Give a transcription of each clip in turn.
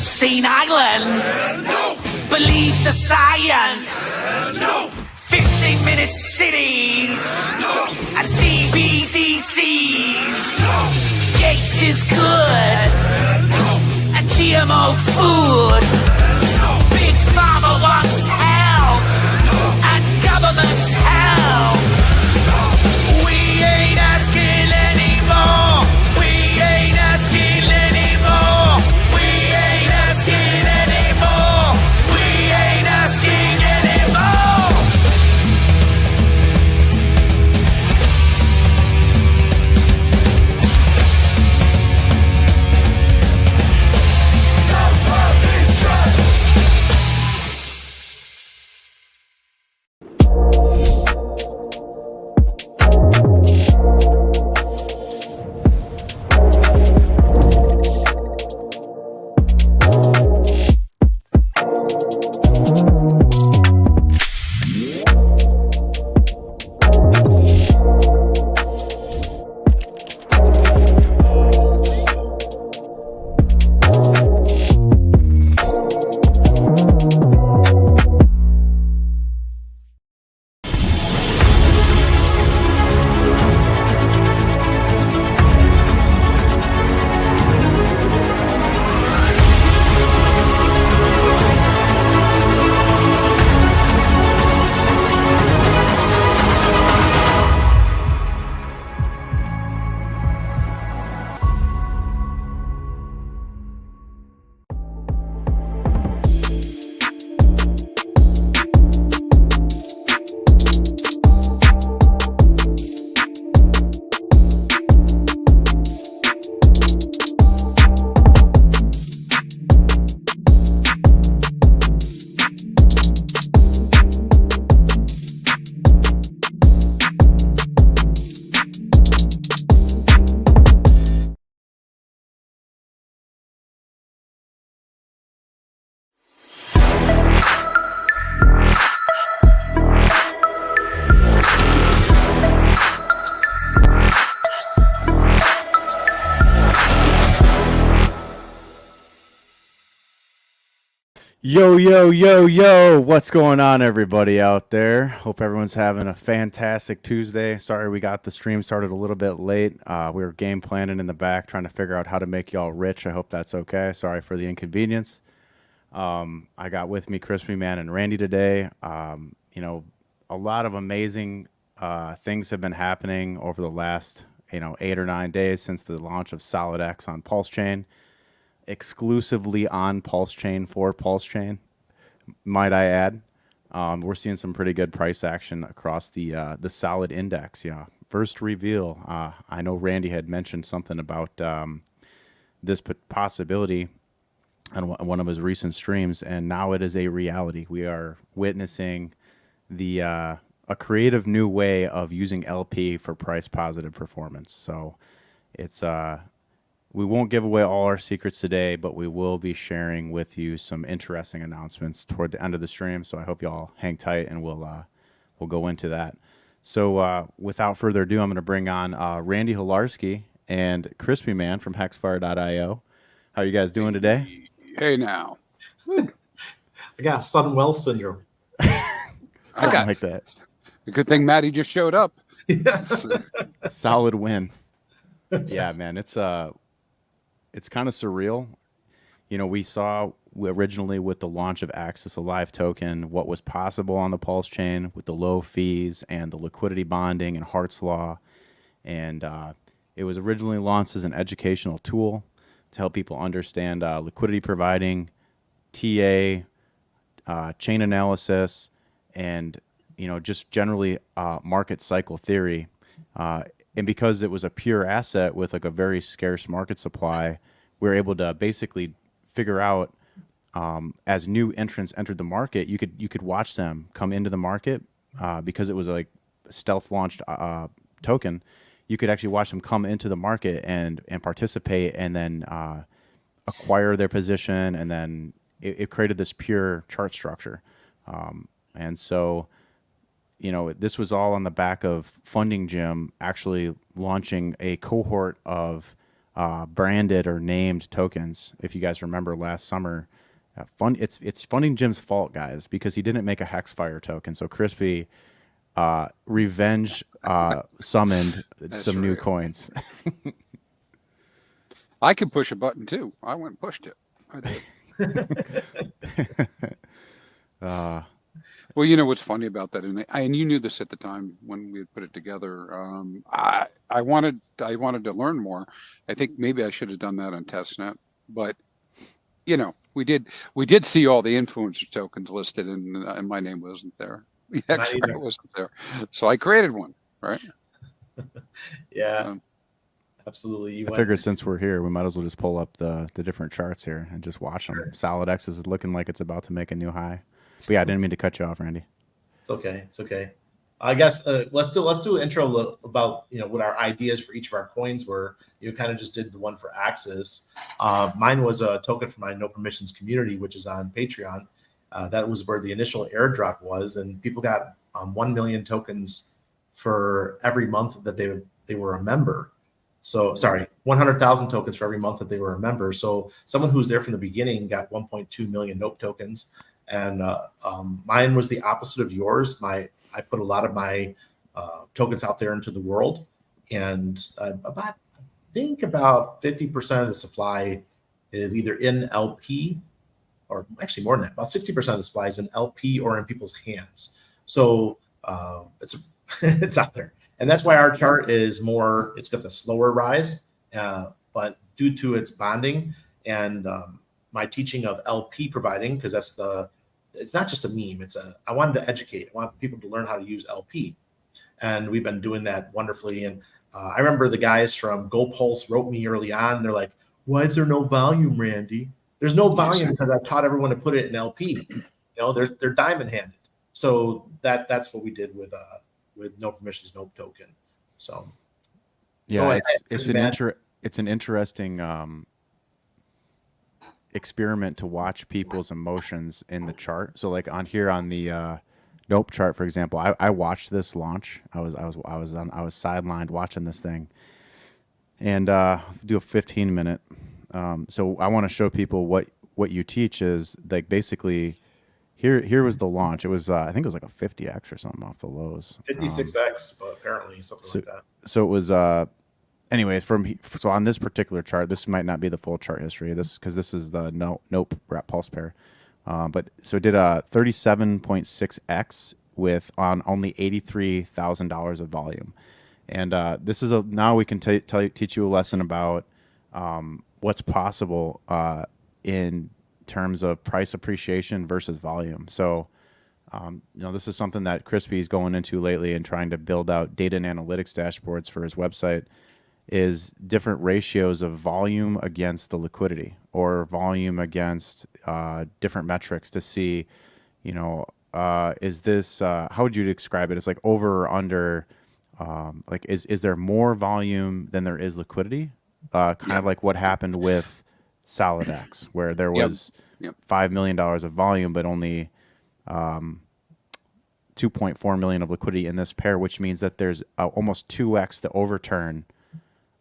Epstein Island. No. Believe the science. No. 15-minute cities. No. And CBDCs. No. Gates is good. No. And GMO food. No. Big Pharma wants health. No. And government's help. No. We ain't asking anymore. We ain't asking anymore. We ain't asking anymore. We ain't asking anymore. No permission. Yo, yo, yo, yo, what's going on, everybody out there? Hope everyone's having a fantastic Tuesday. Sorry we got the stream started a little bit late. We were game planning in the back, trying to figure out how to make y'all rich. I hope that's okay. Sorry for the inconvenience. I got with me Crispy Man and Randy today. You know, a lot of amazing things have been happening over the last, 8 or 9 days since the launch of SOLIDX on Pulse Chain. Exclusively on Pulse Chain for Pulse Chain, might I add. We're seeing some pretty good price action across the solid index. Yeah, first reveal. I know Randy had mentioned something about this possibility on one of his recent streams, and now it is a reality. We are witnessing the a creative new way of using LP for price positive performance. So it's we won't give away all our secrets today, but we will be sharing with you some interesting announcements toward the end of the stream. So I hope y'all hang tight, and we'll go into that. So without further ado, I'm going to bring on Randy Hilarski and Crispy Man from HEXFire.io. How are you guys doing today? Hey now. I got Sudden Wealth Syndrome. I got like that. A good thing Maddie just showed up. Solid win. Yeah, man, it's kind of surreal. We saw originally with the launch of Axis Alive token what was possible on the Pulse chain with the low fees and the liquidity bonding and Hart's Law. And it was originally launched as an educational tool to help people understand liquidity providing, TA, chain analysis, and just generally market cycle theory. And because it was a pure asset with like a very scarce market supply, we were able to basically figure out as new entrants entered the market, you could watch them come into the market because it was like a stealth launched token. You could actually watch them come into the market and participate, and then acquire their position, and then it created this pure chart structure. And so, this was all on the back of Funding Gym actually launching a cohort of branded or named tokens. If you guys remember last summer, it's Funding Jim's fault, guys, because he didn't make a HEXFire token. So Crispy revenge summoned some new right. coins. I could push a button too. I went and pushed it. I did. Well, you know what's funny about that, and you knew this at the time when we had put it together. I wanted to learn more. I think maybe I should have done that on testnet, but you know, we did see all the influencer tokens listed, and my name wasn't there. Actually, it wasn't there, so I created one. Right? Yeah, absolutely. I figured since we're here, we might as well just pull up the different charts here and just watch them. SolidX is looking like it's about to make a new high. But yeah, I didn't mean to cut you off, Randy. It's okay. It's okay. I guess let's do an intro about what our ideas for each of our coins were. You kind of just did the one for Axis. Mine was a token for my No Permissions community, which is on Patreon. That was where the initial airdrop was, and people got 1 million tokens for every month that they were a member. So 100,000 tokens for every month that they were a member. So someone who's there from the beginning got 1.2 million Nope tokens. And mine was the opposite of yours. I put a lot of my tokens out there into the world, and I think about 50% of the supply is either in LP, or actually more than that. About 60% of the supply is in LP or in people's hands. So it's out there, and that's why our chart is more. It's got the slower rise, but due to its bonding and my teaching of LP providing, because it's not just a meme. I wanted to educate. I want people to learn how to use LP. And we've been doing that wonderfully. And I remember the guys from GoPulse wrote me early on. They're like, why is there no volume, Randy? There's no volume because I taught everyone to put it in LP. They're diamond handed. So that's what we did with No Permissions, No Token. So yeah, it's an interesting experiment to watch people's emotions in the chart. So like on here on the Nope chart, for example, I watched this launch. I was sidelined watching this thing, and do a 15-minute. So I want to show people what you teach is like basically. Here was the launch. It was I think it was like a 50x or something off the lows. 56x, but apparently something like that. So it was anyway, so on this particular chart, this might not be the full chart history. Because this is the Nope pulse pair, but so it did a 37.6x with on only $83,000 of volume, and this is now we can teach you a lesson about what's possible in terms of price appreciation versus volume. So this is something that Crispy's going into lately and trying to build out data and analytics dashboards for his website. Is different ratios of volume against the liquidity or volume against different metrics to see, is this, how would you describe it? It's like over or under, like is there more volume than there is liquidity? Kind of like what happened with SolidX, where there was $5 million of volume, but only 2.4 million of liquidity in this pair, which means that there's almost 2x the overturn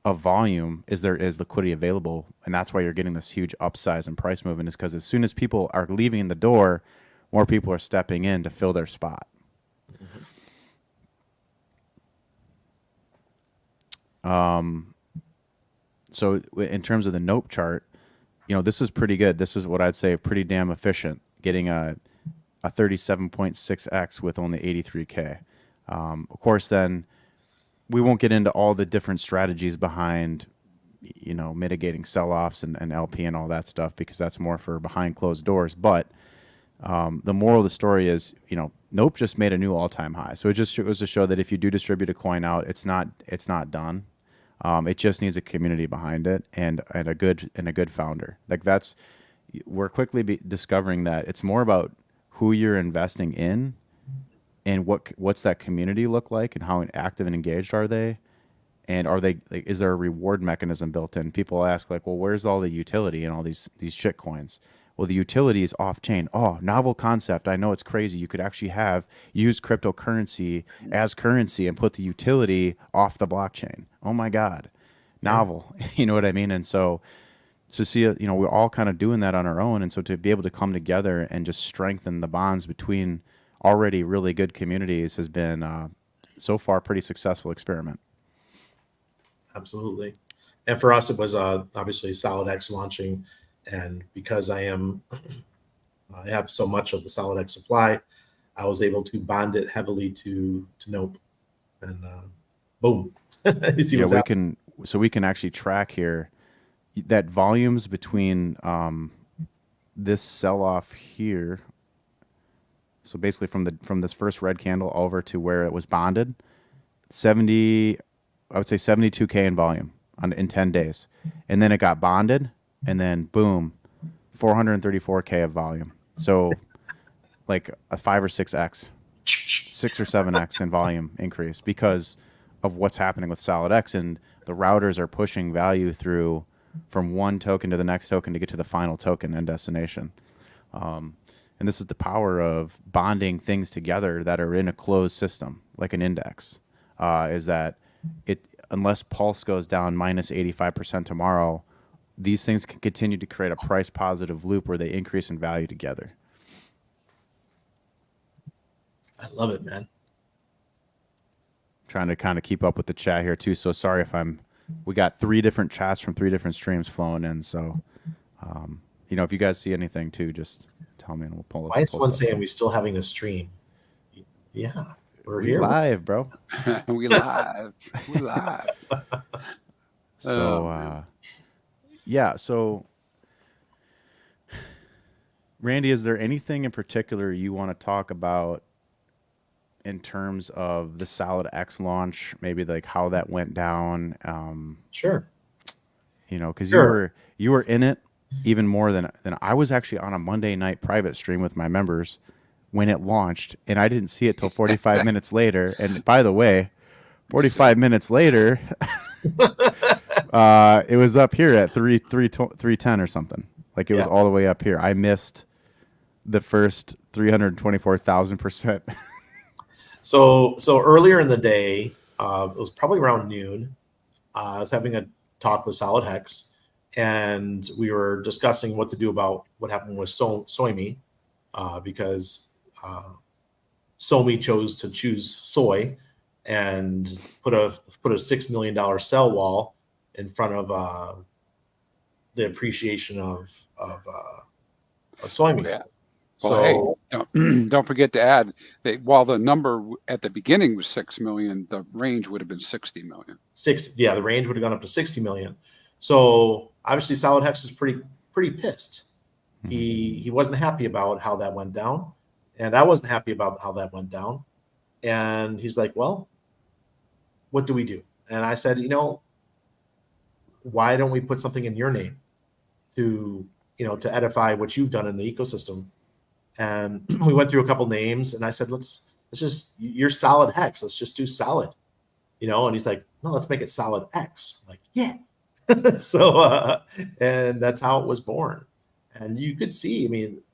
of volume is liquidity available, and that's why you're getting this huge upsize in price movement, is because as soon as people are leaving the door, more people are stepping in to fill their spot. So in terms of the Nope chart, this is pretty good. This is what I'd say pretty damn efficient, getting a 37.6x with only 83K. Of course, then we won't get into all the different strategies behind, mitigating sell-offs and LP and all that stuff, because that's more for behind closed doors. But the moral of the story is, Nope just made a new all-time high. So it just goes to show that if you do distribute a coin out, it's not done. It just needs a community behind it and a good founder. We're quickly discovering that it's more about who you're investing in and what's that community look like and how active and engaged are they, and is there a reward mechanism built in? People ask well, where's all the utility in all these shit coins? Well, the utility is off chain. Oh, novel concept. I know it's crazy. You could actually use cryptocurrency as currency and put the utility off the blockchain. Oh my God. novel. You know what I mean? And so to see it, we're all kind of doing that on our own, and so to be able to come together and just strengthen the bonds between already really good communities has been so far a pretty successful experiment. Absolutely. And for us, it was obviously SolidX launching, and because I have so much of the SolidX supply, I was able to bond it heavily to Nope, and boom, you see what's happening. We can actually track here that volumes between this sell off here. So basically from this first red candle over to where it was bonded, I would say 72K in volume in 10 days. And then it got bonded, and then boom, 434K of volume. So like a 5 or 6x, 6 or 7x in volume increase because of what's happening with SolidX, and the routers are pushing value through from one token to the next token to get to the final token and destination. And this is the power of bonding things together that are in a closed system, like an index, is that unless Pulse goes down minus 85% tomorrow, these things can continue to create a price positive loop where they increase in value together. I love it, man. Trying to kind of keep up with the chat here too. So sorry if we got 3 different chats from 3 different streams flowing in. So, if you guys see anything too, just tell me and we'll pull it. Why is someone saying we still having a stream? Yeah, we're here live, bro. We live. We live. So, yeah. So, Randy, is there anything in particular you want to talk about in terms of the SolidX launch? Maybe like how that went down. Sure. Because you were in it even more than I was actually on a Monday night private stream with my members when it launched, and I didn't see it till 45 minutes later. And by the way, 45 minutes later, it was up here at 310 or something. Like it was all the way up here. I missed the first 324,000%. So earlier in the day, it was probably around noon. I was having a talk with SolidX, and we were discussing what to do about what happened with Soimi, because Soimi chose to choose soy and put a $6 million sell wall in front of the appreciation of Soimi. Yeah. Well, hey, don't forget to add that while the number at the beginning was 6 million, the range would have been 60 million. The range would have gone up to 60 million. So obviously SolidX is pretty pissed. He wasn't happy about how that went down, and I wasn't happy about how that went down. And he's like, well, what do we do? And I said, why don't we put something in your name to edify what you've done in the ecosystem? And we went through a couple names, and I said, let's just, you're Solid Hex. Let's just do solid, and he's like, no, let's make it Solid X. I'm like, yeah. So, and that's how it was born. And you could see,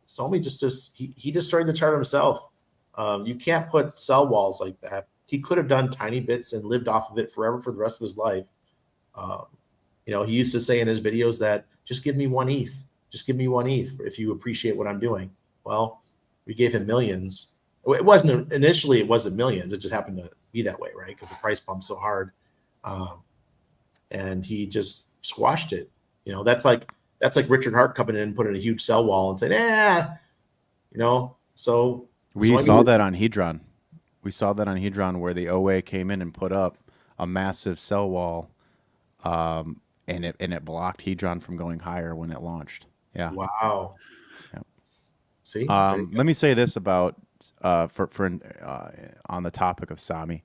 Somi he destroyed the chart himself. You can't put sell walls like that. He could have done tiny bits and lived off of it forever for the rest of his life. He used to say in his videos that just give me 1 ETH. Just give me 1 ETH if you appreciate what I'm doing. Well, we gave him millions. It wasn't millions. It just happened to be that way, right? Because the price bumped so hard, and he just squashed it. That's like Richard Hart coming in and putting a huge sell wall and saying, So we saw that on Hedron. We saw that on Hedron where the OA came in and put up a massive sell wall, and it blocked Hedron from going higher when it launched. Yeah. Wow. See, let me say this about on the topic of Sami.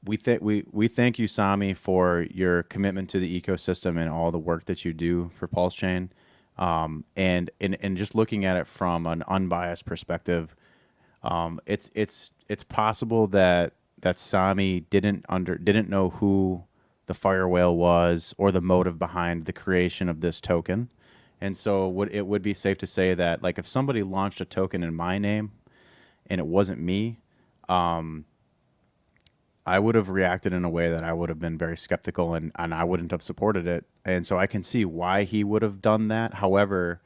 We thank you, Sami, for your commitment to the ecosystem and all the work that you do for Pulse Chain. And just looking at it from an unbiased perspective, it's possible that Sami didn't know who the fire whale was or the motive behind the creation of this token. And so it would be safe to say that, like, if somebody launched a token in my name and it wasn't me, I would have reacted in a way that I would have been very skeptical, and I wouldn't have supported it. And so I can see why he would have done that. However,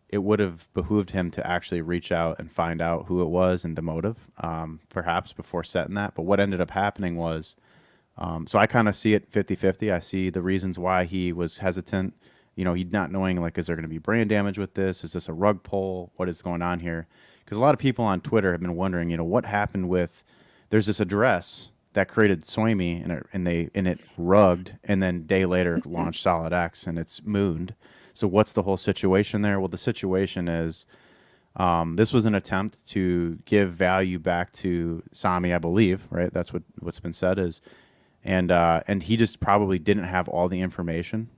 it would have behooved him to actually reach out and find out who it was and the motive, perhaps before setting that. But what ended up happening was, so I kind of see it 50-50. I see the reasons why he was hesitant. You know, he's not knowing, like, is there going to be brain damage with this? Is this a rug pull? What is going on here? Because a lot of people on Twitter have been wondering, you know, what happened with, there's this address that created Soimi and it rugged, and then day later launched SolidX and it's mooned. So what's the whole situation there? Well, the situation is this was an attempt to give value back to Sami, I believe, right? That's what's been said is, and he just probably didn't have all the information,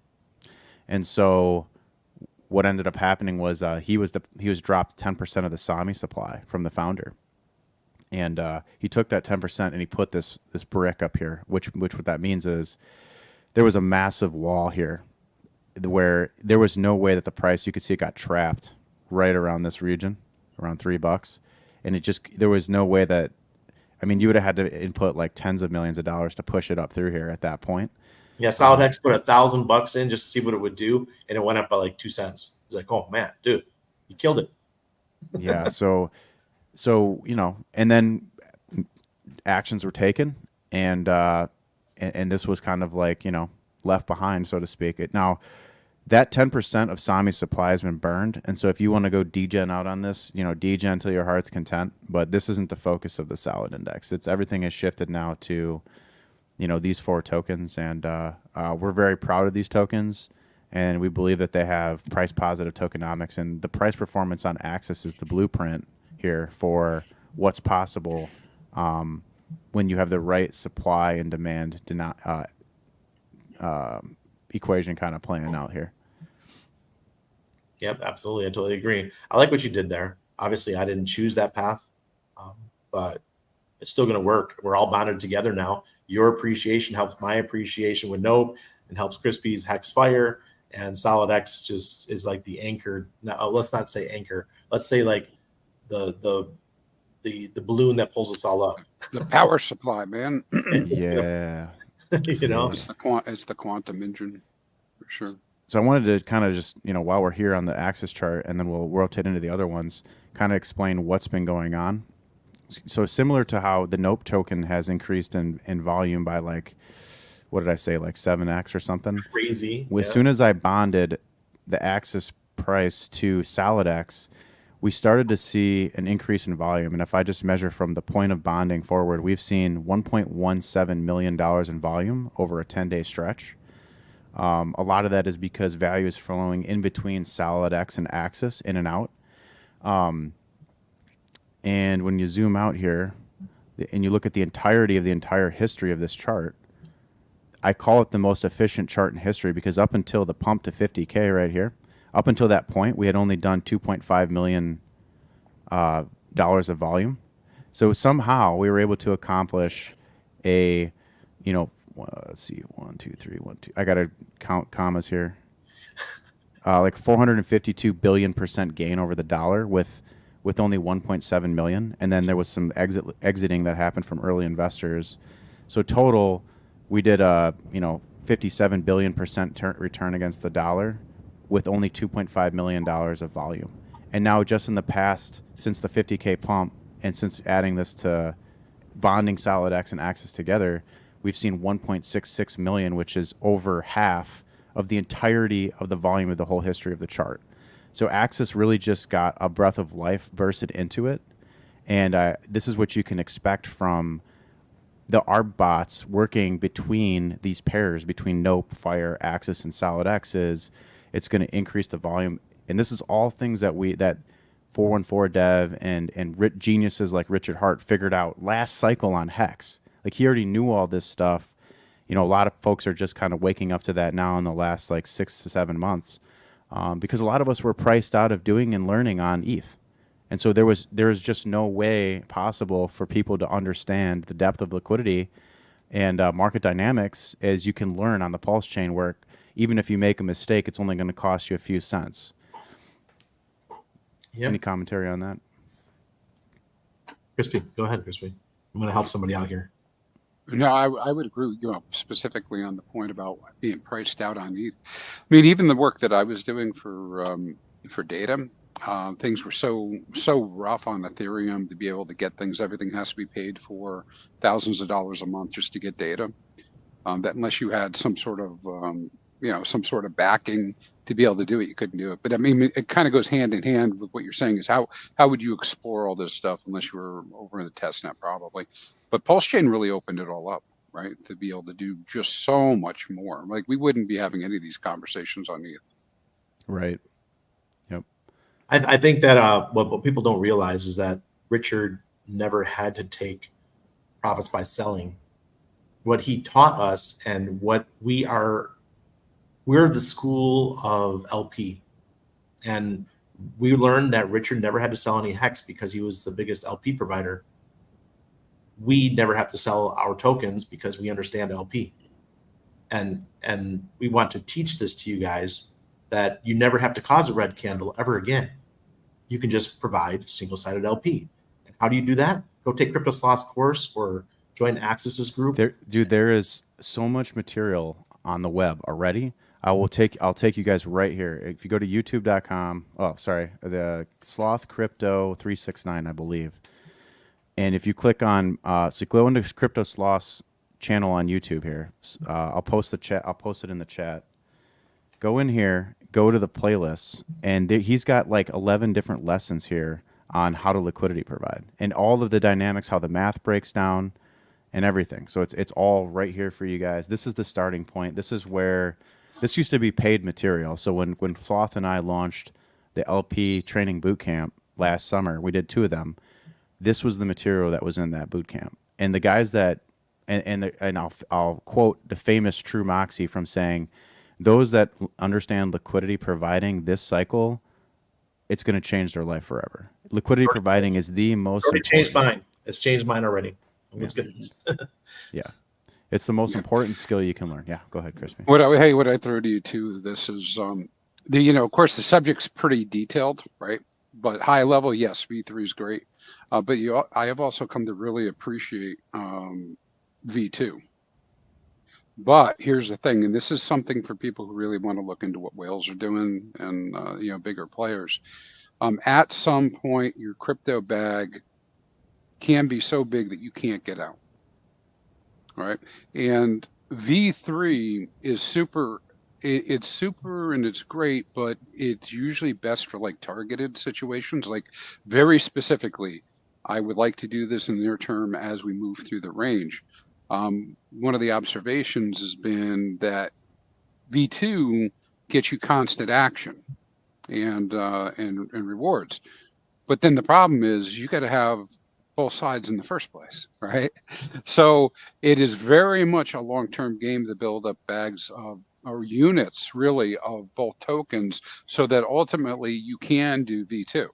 and so what ended up happening was he was dropped 10% of the Sami supply from the founder. And he took that 10% and he put this brick up here, which what that means is there was a massive wall here where there was no way that the price, you could see it got trapped right around this region, around $3. And it just, there was no way that, I mean, you would have had to input like tens of millions of dollars to push it up through here at that point. Yeah, SolidX put $1,000 in just to see what it would do, and it went up by like 2 cents. It's like, oh man, dude, you killed it. Yeah, so you know, and then actions were taken, and this was kind of like, you know, left behind, so to speak. Now that 10% of Sami's supply has been burned, and so if you want to go degen out on this, you know, degen till your heart's content. But this isn't the focus of the Solid Index. It's everything has shifted now to, you know, these 4 tokens, and we're very proud of these tokens, and we believe that they have price positive tokenomics, and the price performance on Axis is the blueprint here for what's possible when you have the right supply and demand equation kind of playing out here. Yep, absolutely. I totally agree. I like what you did there. Obviously, I didn't choose that path, but it's still going to work. We're all bonded together now. Your appreciation helps my appreciation with Nope, and helps Crispy's HEXFire, and SolidX just is like the anchor. No, let's not say anchor. Let's say like the balloon that pulls us all up. The power supply, man. Yeah. You know, It's the quantum engine for sure. So I wanted to kind of just, you know, while we're here on the Axis chart, and then we'll rotate into the other ones, kind of explain what's been going on. So similar to how the Nope token has increased in volume by like, what did I say, like 7x or something? crazy. As soon as I bonded the Axis price to SolidX, we started to see an increase in volume. And if I just measure from the point of bonding forward, we've seen $1.17 million in volume over a 10-day stretch. A lot of that is because value is flowing in between SolidX and Axis, in and out. And when you zoom out here and you look at the entirety of the entire history of this chart, I call it the most efficient chart in history, because up until the pump to 50K right here, up until that point, we had only done $2.5 million of volume. So somehow we were able to accomplish a, you know, let's see, 1, 2, 3, 1, 2. I got to count commas here. Like 452 billion% gain over the dollar with only 1.7 million. And then there was some exiting that happened from early investors. So total, we did a, you know, 57 billion% return against the dollar with only $2.5 million of volume. And now just in the past, since the 50K pump, and since adding this to bonding SolidX and Axis together, we've seen 1.66 million, which is over half of the entirety of the volume of the whole history of the chart. So Axis really just got a breath of life bursted into it. And this is what you can expect from the ARB bots working between these pairs, between Nope, Fire, Axis, and SolidX, is it's going to increase the volume. And this is all things that 414 Dev and geniuses like Richard Hart figured out last cycle on Hex. Like, he already knew all this stuff. You know, a lot of folks are just kind of waking up to that now in the last like 6 to 7 months, because a lot of us were priced out of doing and learning on ETH. And so there was just no way possible for people to understand the depth of liquidity and market dynamics as you can learn on the Pulse chain, where even if you make a mistake, it's only going to cost you a few cents. Yep. Any commentary on that? Crispy, go ahead, Crispy. I'm going to help somebody out here. No, I would agree with you know, specifically on the point about being priced out on ETH. I mean, even the work that I was doing for data, things were so rough on Ethereum to be able to get things. Everything has to be paid for thousands of dollars a month just to get data. That unless you had some sort of you know, some sort of backing to be able to do it, you couldn't do it. But I mean, it kind of goes hand in hand with what you're saying is how would you explore all this stuff unless you were over in the testnet probably. But Pulse Chain really opened it all up, right? To be able to do just so much more. Like we wouldn't be having any of these conversations on ETH. Right. Yep. I think that what people don't realize is that Richard never had to take profits by selling. What he taught us and what we're the school of LP. And we learned that Richard never had to sell any HEX because he was the biggest LP provider. We never have to sell our tokens because we understand LP. And we want to teach this to you guys that you never have to cause a red candle ever again. You can just provide single-sided LP. And how do you do that? Go take Crypto Sloth's course or join Axis's group. There is so much material on the web already. I'll take you guys right here. If you go to youtube.com, the Sloth Crypto 369, I believe. And if you click on, so you go into Crypto Sloth's channel on YouTube here. I'll post it in the chat. Go in here, go to the playlist, and he's got like 11 different lessons here on how to liquidity provide and all of the dynamics, how the math breaks down and everything. So it's all right here for you guys. This is the starting point. This is where this used to be paid material. So when Sloth and I launched the LP training boot camp last summer, we did 2 of them. This was the material that was in that boot camp. And the guys that, and I'll quote the famous True Moxie from saying, those that understand liquidity providing this cycle, it's going to change their life forever. Liquidity providing is the most. It's already changed mine. It's changed mine already. Let's get this. Yeah. It's the most important skill you can learn. Yeah, go ahead, Crispy. What I throw to you too, this is you know, of course the subject's pretty detailed, right? But high level, yes, V3 is great. But I have also come to really appreciate V2. But here's the thing, and this is something for people who really want to look into what whales are doing and you know, bigger players. At some point, your crypto bag can be so big that you can't get out. All right, and V3 is super. It's super and it's great, but it's usually best for like targeted situations, like very specifically. I would like to do this in the near term as we move through the range. One of the observations has been that V2 gets you constant action and rewards, but then the problem is you got to have both sides in the first place, right? So it is very much a long-term game to build up bags of or units really of both tokens so that ultimately you can do V2.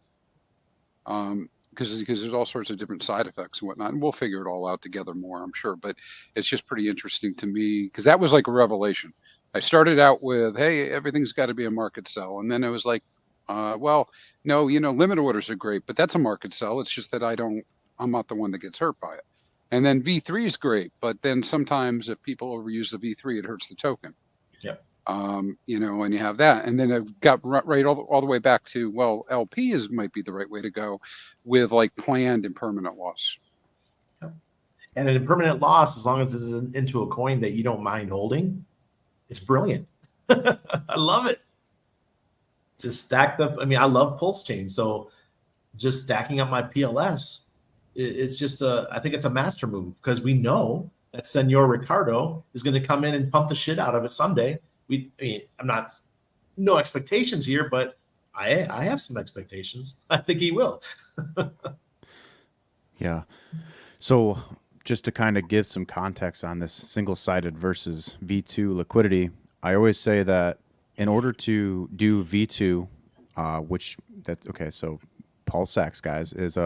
Because there's all sorts of different side effects and whatnot, and we'll figure it all out together more, I'm sure. But it's just pretty interesting to me because that was like a revelation. I started out with, hey, everything's got to be a market sell, and then it was like, well, no, you know, limit orders are great, but that's a market sell. It's just that I'm not the one that gets hurt by it. And then V3 is great, but then sometimes if people overuse the V3, it hurts the token. Yep. You know, and you have that, and then it got right all the way back to, well, LP might be the right way to go with like planned impermanent loss. Yep. And an impermanent loss, as long as it's into a coin that you don't mind holding, it's brilliant. I love it. Just stacked up. I mean, I love Pulse Chain, so just stacking up my PLS, it's just I think it's a master move because we know that Senor Ricardo is going to come in and pump the shit out of it someday. I'm not, no expectations here, but I have some expectations. I think he will. Yeah. So just to kind of give some context on this single-sided versus V2 liquidity, I always say that in order to do V2, so PulseX, guys, is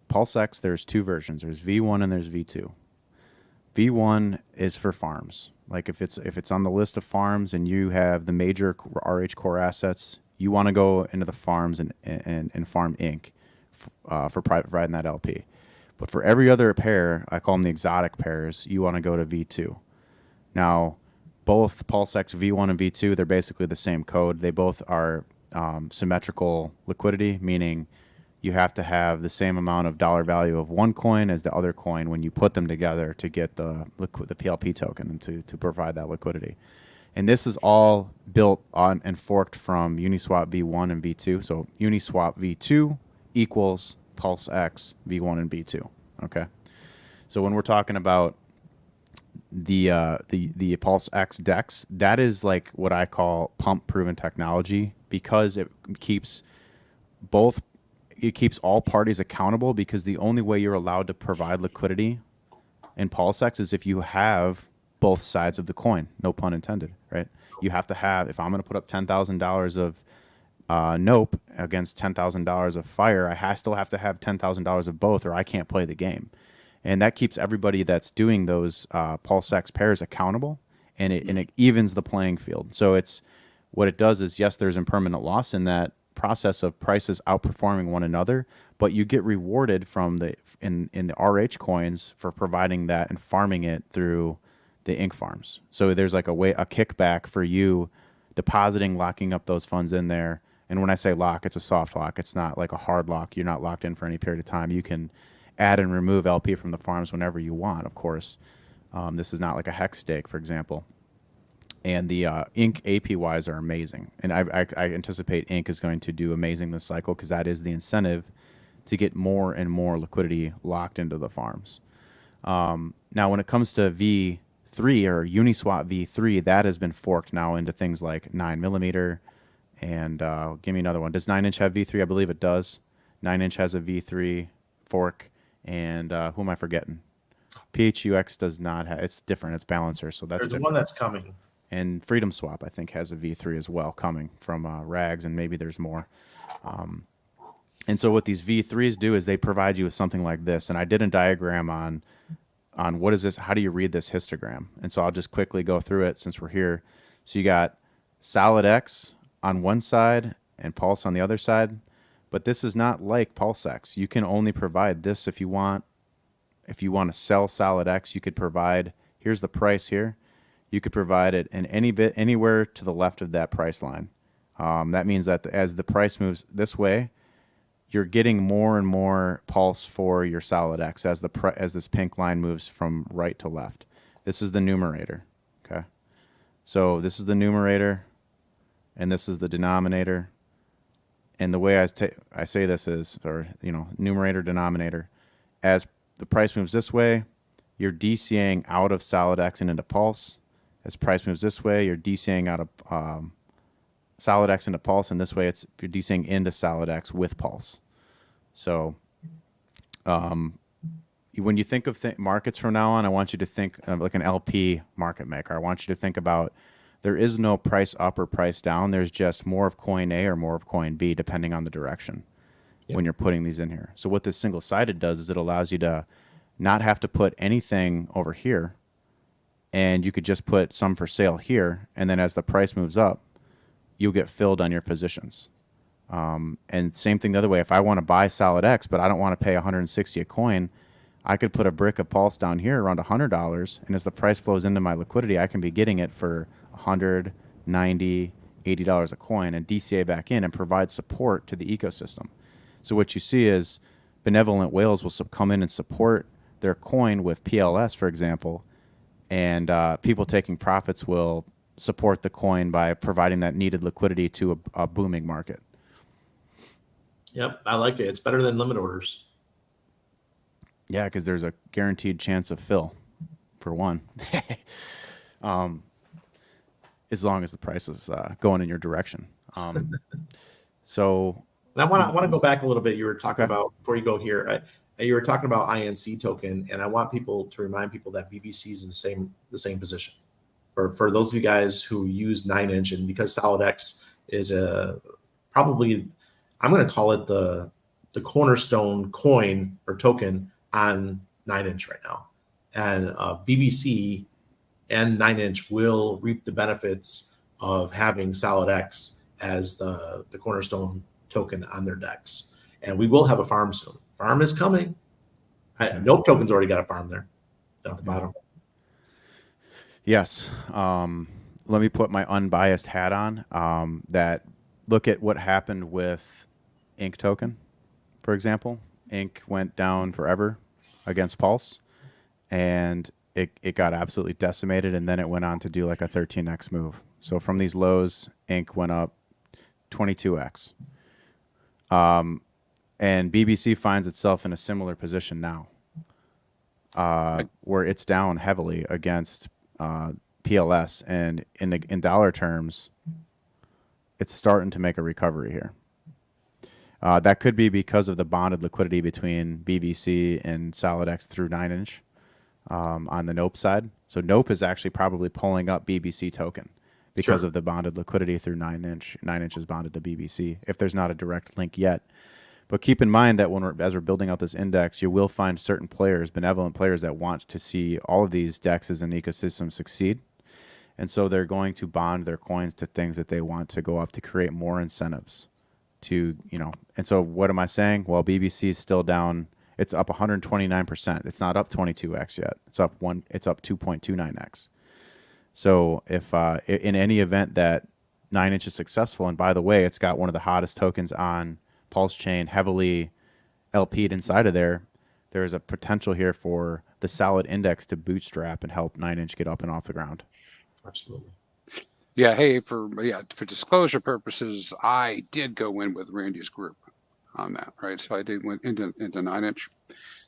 PulseX, there's 2 versions. There's V1 and there's V2. V1 is for farms. Like if it's on the list of farms and you have the major RH core assets, you want to go into the farms and farm Inc. For providing that LP. But for every other pair, I call them the exotic pairs, you want to go to V2. Now, both PulseX V1 and V2, they're basically the same code. They both are symmetrical liquidity, meaning you have to have the same amount of dollar value of one coin as the other coin when you put them together to get the PLP token and to provide that liquidity. And this is all built on and forked from Uniswap V1 and V2. So Uniswap V2 equals PulseX V1 and V2. Okay. So when we're talking about the PulseX DEX, that is like what I call pump proven technology, because it keeps all parties accountable, because the only way you're allowed to provide liquidity in PulseX is if you have both sides of the coin, no pun intended, right? You have to have, if I'm going to put up $10,000 of Nope against $10,000 of Fire, I still have to have $10,000 of both, or I can't play the game. And that keeps everybody that's doing those PulseX pairs accountable, and it evens the playing field. So it's, what it does is, yes, there's impermanent loss in that process of prices outperforming one another, but you get rewarded from in the RH coins for providing that and farming it through the ink farms. So there's like a kickback for you depositing, locking up those funds in there. And when I say lock, it's a soft lock. It's not like a hard lock. You're not locked in for any period of time. You can add and remove LP from the farms whenever you want, of course. This is not like a hex stake, for example. And the ink APYs are amazing. And I anticipate ink is going to do amazing this cycle, because that is the incentive to get more and more liquidity locked into the farms. Now, when it comes to V3 or Uniswap V3, that has been forked now into things like 9mm. And give me another one. Does 9-inch have V3? I believe it does. 9-inch has a V3 fork. And who am I forgetting? PHUX does not have. It's different. It's Balancer. So that's There's one that's coming. And Freedom Swap, I think, has a V3 as well coming from Rags, and maybe there's more. And so what these V3s do is they provide you with something like this. And I did a diagram on what is this, how do you read this histogram? And so I'll just quickly go through it since we're here. So you got SolidX on one side and Pulse on the other side. But this is not like PulseX. You can only provide this if you want. If you want to sell SolidX, you could provide, here's the price here. You could provide it in anywhere to the left of that price line. That means that as the price moves this way, you're getting more and more pulse for your SolidX as this pink line moves from right to left. This is the numerator. Okay, so this is the numerator, and this is the denominator. And the way I say this is, or numerator, denominator, as the price moves this way, you're DCAing out of SolidX and into Pulse. As price moves this way, you're DCAing out of SolidX into Pulse, and this way you're DCAing into SolidX with Pulse. So when you think of markets from now on, I want you to think of like an LP market maker. I want you to think about, there is no price up or price down. There's just more of coin A or more of coin B, depending on the direction when you're putting these in here. So what this single-sided does is it allows you to not have to put anything over here, and you could just put some for sale here, and then as the price moves up, you'll get filled on your positions. And same thing the other way. If I want to buy SolidX, but I don't want to pay 160 a coin, I could put a brick of Pulse down here around $100, and as the price flows into my liquidity, I can be getting it for $100, $90, $80 a coin, and DCA back in and provide support to the ecosystem. So what you see is benevolent whales will come in and support their coin with PLS, for example, and people taking profits will support the coin by providing that needed liquidity to a booming market. Yep, I like it. It's better than limit orders. Yeah, because there's a guaranteed chance of fill, for one. As long as the price is going in your direction. So... And I want to go back a little bit. You were talking about, before you go here, you were talking about INC token, and I want people to remind people that BBC is the same position. For those of you guys who use 9-inch, and because SolidX is probably, I'm going to call it the cornerstone coin or token on 9-inch right now, and BBC and 9-inch will reap the benefits of having SolidX as the cornerstone token on their decks. And we will have a farm soon. Farm is coming. Nope token's already got a farm there down at the bottom. Yes. Let me put my unbiased hat on. That look at what happened with Ink token, for example. Ink went down forever against Pulse, and it got absolutely decimated, and then it went on to do like a 13x move. So from these lows, Ink went up 22x. And BBC finds itself in a similar position now, where it's down heavily against PLS, and in dollar terms, it's starting to make a recovery here. That could be because of the bonded liquidity between BBC and SOLIDX through 9-inch on the Nope side. So Nope is actually probably pulling up BBC token because of the bonded liquidity through 9-inch. 9-inch is bonded to BBC, if there's not a direct link yet. But keep in mind that as we're building out this index, you will find certain players, benevolent players, that want to see all of these dexes and ecosystems succeed. And so they're going to bond their coins to things that they want to go up to create more incentives to, and so what am I saying? Well, BBC is still down. It's up 129%. It's not up 22x yet. It's up 2.29x. So if in any event that 9-inch is successful, and by the way, it's got one of the hottest tokens on Pulse Chain, heavily LP'd inside of there, there's a potential here for the solid index to bootstrap and help 9-inch get up and off the ground. Absolutely. Yeah. Hey, for disclosure purposes, I did go in with Randy's group on that, right? So I did went into 9-inch,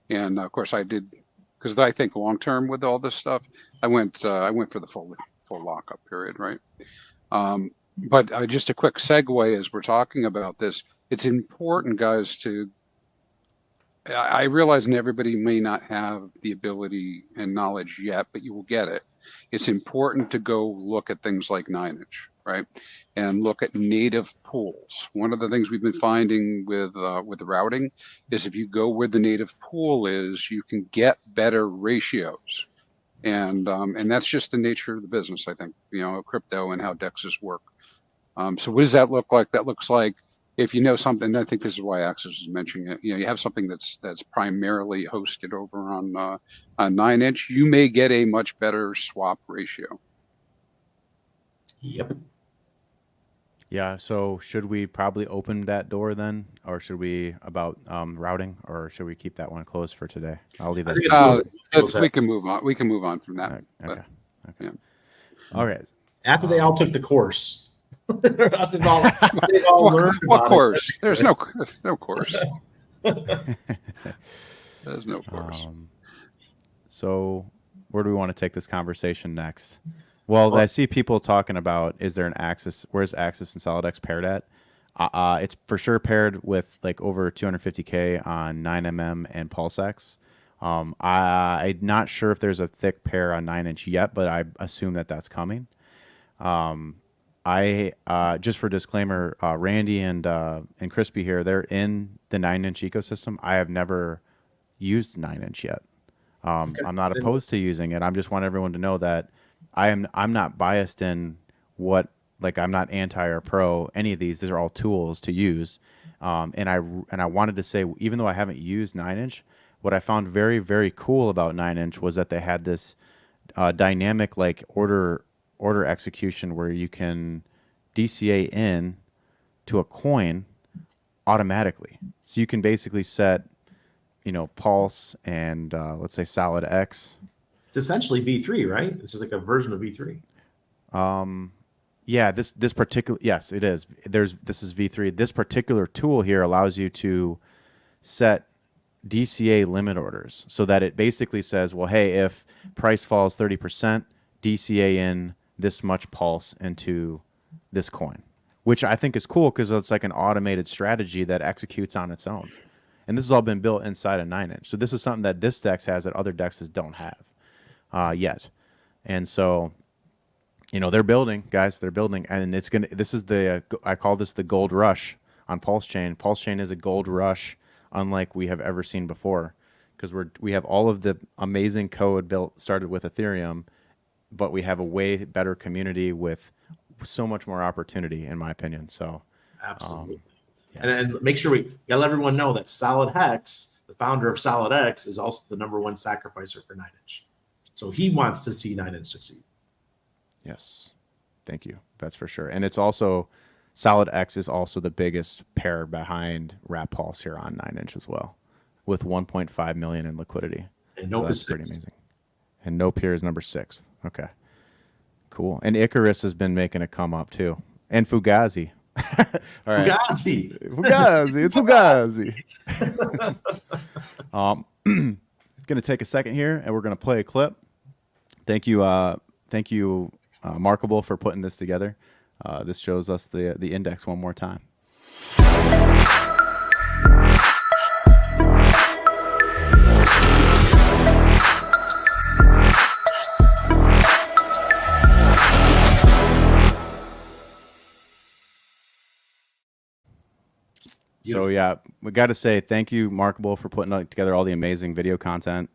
and of course I did, because I think long term with all this stuff, I went for the full lockup period, right? But just a quick segue as we're talking about this, it's important, guys, I realize everybody may not have the ability and knowledge yet, but you will get it. It's important to go look at things like 9-inch, right? And look at native pools. One of the things we've been finding with the routing is if you go where the native pool is, you can get better ratios. And that's just the nature of the business, I think, crypto and how DEXs work. So what does that look like? That looks like, if you know something, I think this is why Axis is mentioning it. You have something that's primarily hosted over on 9-inch, you may get a much better swap ratio. Yep. Yeah. So should we probably open that door then, or should we about routing, or should we keep that one closed for today? I'll leave that. We can move on. We can move on from that. Okay. Yeah. All right. After they all took the course. They've all learned what course? It. There's no course. There's no course. So where do we want to take this conversation next? Well, I see people talking about, is there an Axis? Where's Axis and SolidX paired at? It's for sure paired with like over 250K on 9mm and PulseX. I'm not sure if there's a thick pair on 9-inch yet, but I assume that that's coming. Just for disclaimer, Randy and Crispy here, they're in the 9-inch ecosystem. I have never used 9-inch yet. I'm not opposed to using it. I just want everyone to know that I'm not biased in I'm not anti or pro any of these. These are all tools to use. And I wanted to say, even though I haven't used 9-inch, what I found very, very cool about 9-inch was that they had this dynamic order execution where you can DCA in to a coin automatically. So you can basically set, Pulse and let's say SolidX. It's essentially V3, right? It's just like a version of V3. Yeah, this particular, yes, it is. This is V3. This particular tool here allows you to set DCA limit orders so that it basically says, well, hey, if price falls 30%, DCA in this much pulse into this coin, which I think is cool because it's like an automated strategy that executes on its own. And this has all been built inside a 9-inch. So this is something that this DEX has that other DEXs don't have yet. And so, they're building, guys. They're building, and this is I call this the gold rush on Pulse Chain. Pulse Chain is a gold rush unlike we have ever seen before, because we have all of the amazing code started with Ethereum, but we have a way better community with so much more opportunity, in my opinion. So absolutely. Yeah. And make sure we gotta let everyone know that Solid Hex the founder of SolidX, is also the #1 sacrificer for 9-inch. So he wants to see 9-inch succeed. Yes. Thank you. That's for sure. And it's also SolidX is also the biggest pair behind Wrap Pulse here on 9-inch as well, with 1.5 million in liquidity. And So Nope that's is pretty 6. amazing. And Nope here is number 6. Okay. Cool. And Icarus has been making a come up too. And Fugazi. All right. Fugazi. Fugazi. It's Fugazi. Gonna take a second here and we're gonna play a clip. Thank you, Markable, for putting this together. This shows us the index one more time. So yeah, we got to say thank you, Markable, for putting together all the amazing video content.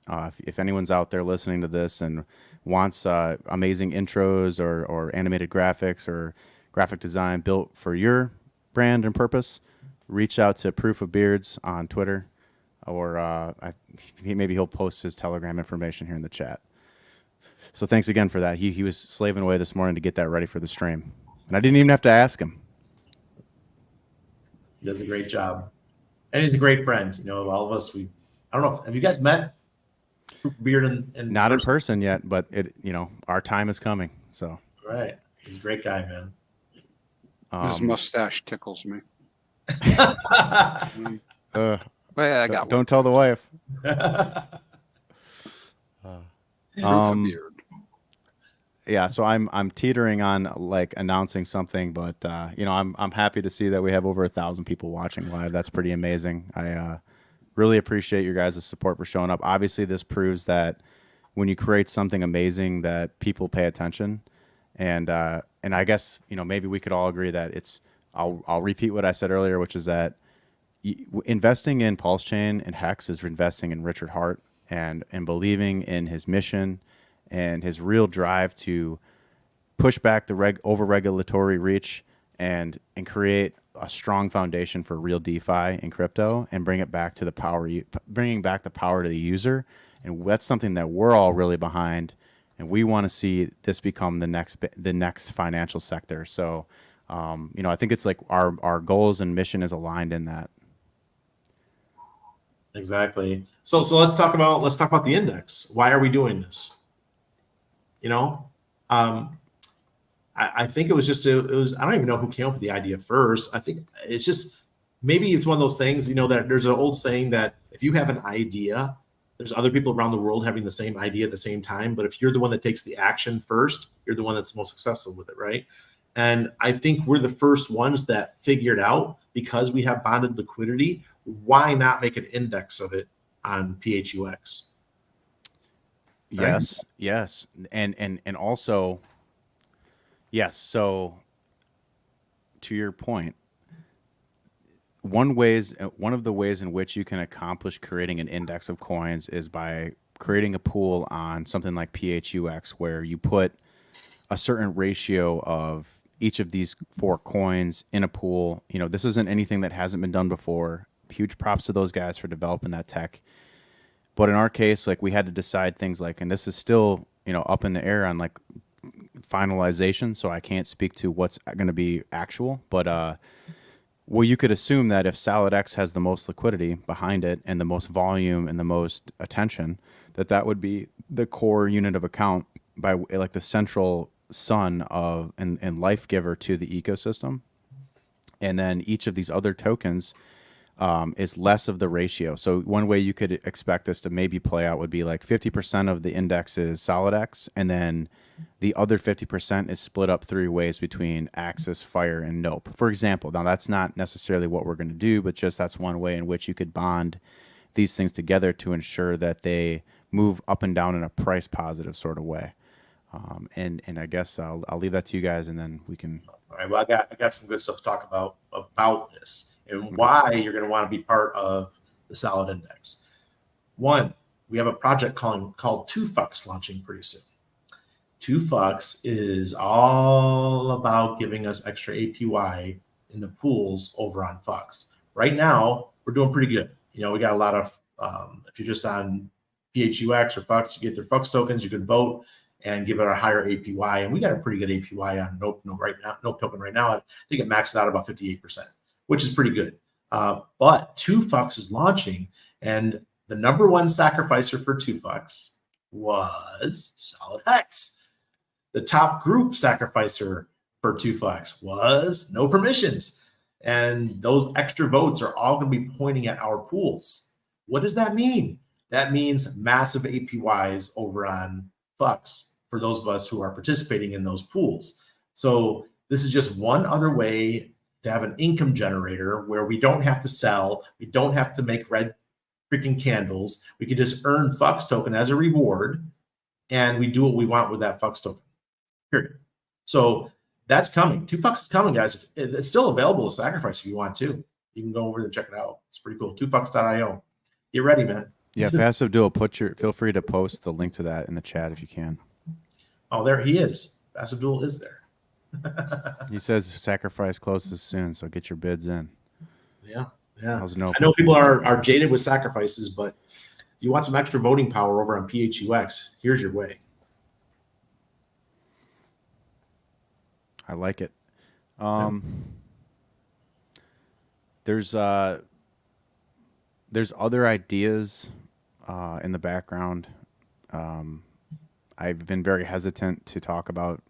If anyone's out there listening to this and wants amazing intros or animated graphics or graphic design built for your brand and purpose, reach out to Proof of Beards on Twitter, or maybe he'll post his Telegram information here in the chat. So thanks again for that. He was slaving away this morning to get that ready for the stream, and I didn't even have to ask him. He does a great job. And he's a great friend. You know, all of us, I don't know, have you guys met Beard and Not in person yet, but our time is coming. So right. He's a great guy, man. His mustache tickles me. uh, Well, I got one. don't tell the wife. Proof of beard. Yeah, so I'm teetering on like announcing something, but I'm happy to see that we have over 1,000 people watching live. That's pretty amazing. I really appreciate your guys' support for showing up. Obviously, this proves that when you create something amazing, that people pay attention, and I guess maybe we could all agree that it's. I'll repeat what I said earlier, which is that investing in Pulse Chain and Hex is investing in Richard Hart and believing in his mission and his real drive to push back the over-regulatory reach and create a strong foundation for real DeFi in crypto and bringing back the power to the user. And that's something that we're all really behind, and we want to see this become the next financial sector. So, I think it's like our goals and mission is aligned in that. Exactly. So let's talk about the index. Why are we doing this? I think it was I don't even know who came up with the idea first. I think it's just, maybe it's one of those things, that there's an old saying that if you have an idea, there's other people around the world having the same idea at the same time. But if you're the one that takes the action first, you're the one that's most successful with it, right? And I think we're the first ones that figured out, because we have bonded liquidity, why not make an index of it on PHUX? Yes, yes. And also, yes, so to your point, one of the ways in which you can accomplish creating an index of coins is by creating a pool on something like PHUX, where you put a certain ratio of each of these 4 coins in a pool. This isn't anything that hasn't been done before. Huge props to those guys for developing that tech. But in our case, like, we had to decide things like, and this is still, up in the air on like finalization, so I can't speak to what's going to be actual. But you could assume that if SolidX has the most liquidity behind it and the most volume and the most attention, that would be the core unit of account, by like the central sun of and life giver to the ecosystem. And then each of these other tokens is less of the ratio. So one way you could expect this to maybe play out would be like 50% of the index is SolidX, and then the other 50% is split up 3 ways between Axis, Fire, and Nope. For example, now that's not necessarily what we're going to do, but just that's one way in which you could bond these things together to ensure that they move up and down in a price positive sort of way. And I guess I'll leave that to you guys, and then we can. All right. Well, I got some good stuff to talk about this and why you're going to want to be part of the Solid Index. One, we have a project called PHUX launching pretty soon. PHUX is all about giving us extra APY in the pools over on PHUX. Right now, we're doing pretty good. We got a lot of If you're just on PHUX or PHUX, you get their PHUX tokens. You can vote and give it a higher APY, and we got a pretty good APY on Nope right now. Nope token right now. I think it maxed out about 58%, which is pretty good. But PHUX is launching, and the number one sacrificer for PHUX was SolidX. The top group sacrificer for PHUX was no permissions. And those extra votes are all going to be pointing at our pools. What does that mean? That means massive APYs over on PHUX for those of us who are participating in those pools. So this is just one other way to have an income generator where we don't have to sell, we don't have to make red freaking candles. We can just earn PHUX token as a reward, and we do what we want with that PHUX token. Period. So that's coming. PHUX is coming, guys. It's still available to sacrifice if you want to. You can go over there and check it out. It's pretty cool. PHUX.io. Get ready, man. Yeah, Fast Abdul, feel free to post the link to that in the chat if you can. Oh, there he is. Fast Abdul is there. He says sacrifice closes soon, so get your bids in. Yeah. I know people are jaded with sacrifices, but if you want some extra voting power over on PHUX, here's your way. I like it. There's other ideas in the background. I've been very hesitant to talk about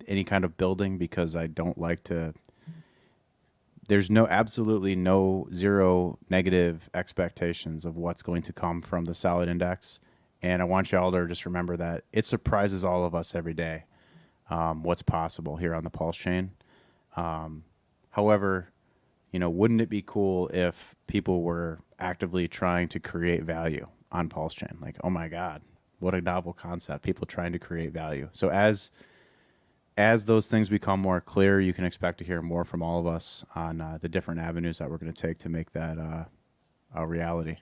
any kind of building because I don't like to. There's absolutely zero negative expectations of what's going to come from the Solid Index, and I want y'all to just remember that it surprises all of us every day. What's possible here on the Pulse chain. However, wouldn't it be cool if people were actively trying to create value on Pulse chain? Like, oh my God, what a novel concept, people trying to create value. So as those things become more clear, you can expect to hear more from all of us on the different avenues that we're going to take to make that a reality.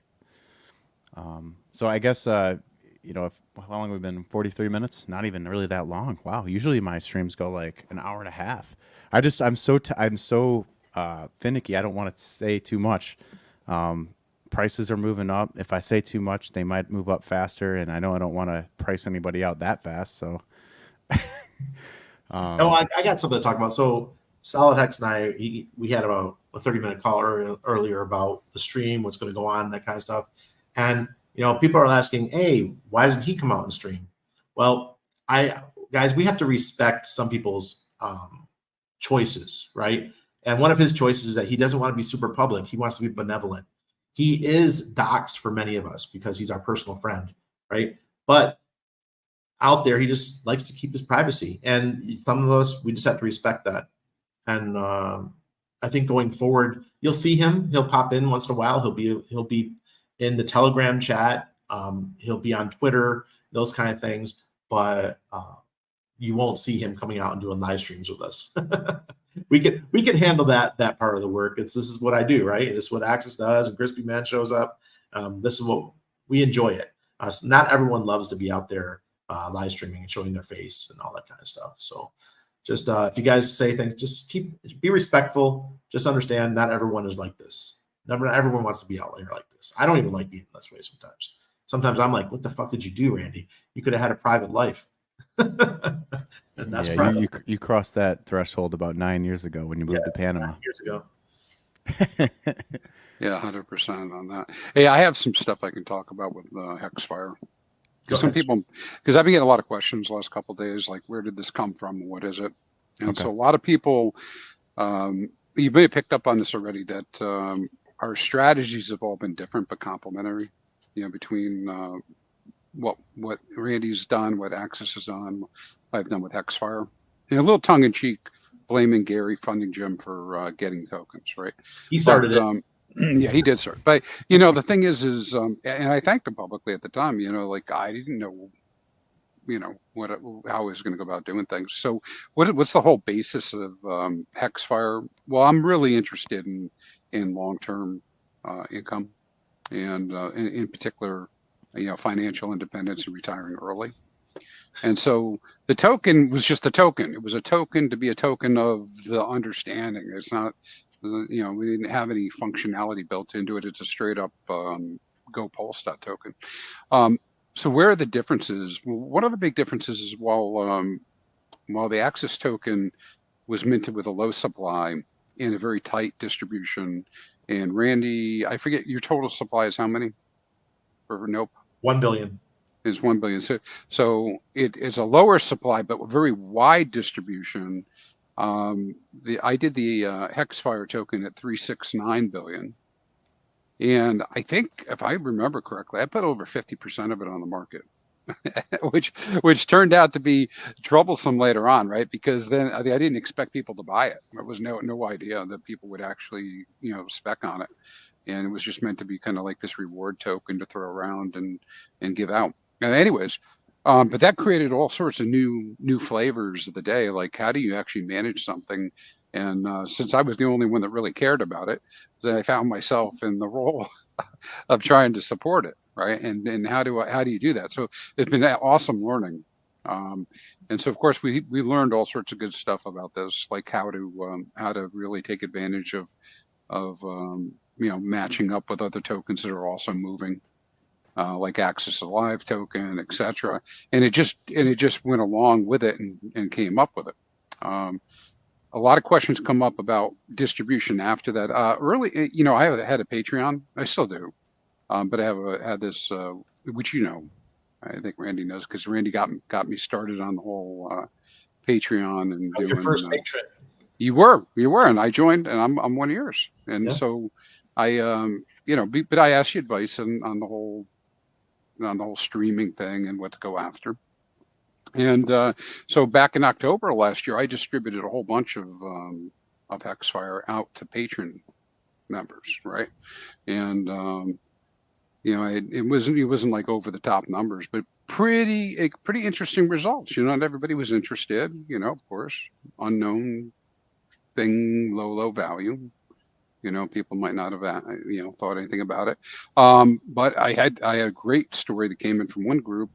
So I guess, how long have we been? 43 minutes? Not even really that long. Wow. Usually my streams go like an hour and a half. I'm so finicky. I don't want to say too much. Prices are moving up. If I say too much, they might move up faster. And I know I don't want to price anybody out that fast. So. I got something to talk about. So SolidX and I, we had about a 30-minute call earlier about the stream, what's going to go on, that kind of stuff. And people are asking, hey, why doesn't he come out and stream? Well, guys, we have to respect some people's choices, right? And one of his choices is that he doesn't want to be super public. He wants to be benevolent. He is doxxed for many of us because he's our personal friend, right? But out there, he just likes to keep his privacy. And some of us, we just have to respect that. And I think going forward, you'll see him. He'll pop in once in a while. He'll be in the Telegram chat. He'll be on Twitter, those kind of things. But you won't see him coming out and doing live streams with us. we can handle that part of the work. This is what I do, right? This is what Access does, and Crispy Man shows up. This is what we enjoy it. Not everyone loves to be out there live streaming and showing their face and all that kind of stuff. So just if you guys say things, just be respectful. Just understand not everyone is like this. Not everyone wants to be out here like this. I don't even like being this way sometimes. Sometimes I'm like, what the fuck did you do, Randy? You could have had a private life. And that's you crossed that threshold about 9 years ago when you moved to Panama. 9 years ago. Yeah, 100% on that. Hey, I have some stuff I can talk about with HEXFire. Because I've been getting a lot of questions the last couple of days, like, where did this come from? What is it? And so a lot of people, you may have picked up on this already, that our strategies have all been different but complementary, between what Randy's done, what Access has done, I've done with HEXFire. And a little tongue-in-cheek blaming Gary, funding Jim for getting tokens, right? He started it. Yeah, he did start. But, the thing is, and I thanked him publicly at the time, like, I didn't know, how I was going to go about doing things. So what's the whole basis of HEXFire? Well, I'm really interested in long-term income and in particular, financial independence and retiring early. And so the token was just a token. It was a token to be a token of the understanding. It's not, we didn't have any functionality built into it. It's a straight up Go Polestar token. So where are the differences? Well, one of the big differences is while the Axis token was minted with a low supply in a very tight distribution, and Randy, I forget your total supply is how many? Or nope. 1 billion. Is 1 billion. So it is a lower supply, but a very wide distribution. I did the HEXFire token at 369 billion. And I think, if I remember correctly, I put over 50% of it on the market, which turned out to be troublesome later on, right? Because then I didn't expect people to buy it. There was no idea that people would actually, spec on it. And it was just meant to be kind of like this reward token to throw around and give out. Anyways, but that created all sorts of new flavors of the day. Like, how do you actually manage something? And since I was the only one that really cared about it, then I found myself in the role of trying to support it, right? And how do you do that? So it's been awesome learning. And so of course we learned all sorts of good stuff about this, like how to really take advantage of matching up with other tokens that are also moving. Like Axis Alive token, etc. And it just went along with it and came up with it. A lot of questions come up about distribution after that. Early, I had a Patreon. I still do, but I had this, which I think Randy knows, because Randy got me started on the whole Patreon and That was your first patron. You were, and I joined, and I'm one of yours. And yeah. So I, but I asked you advice on the whole streaming thing and what to go after. And so back in October last year, I distributed a whole bunch of HEXFire out to patron members, right? And it wasn't like over the top numbers, but pretty interesting results. Not everybody was interested. Of course, unknown thing, low value. People might not have thought anything about it. But I had a great story that came in from one group.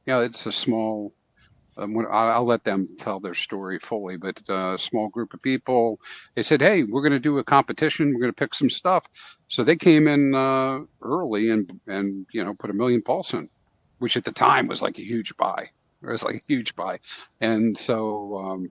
It's a small, I'll let them tell their story fully, but a small group of people, they said, hey, we're going to do a competition. We're going to pick some stuff. So they came in early and put 1 million pulse in, which at the time was like a huge buy. It was like a huge buy. And so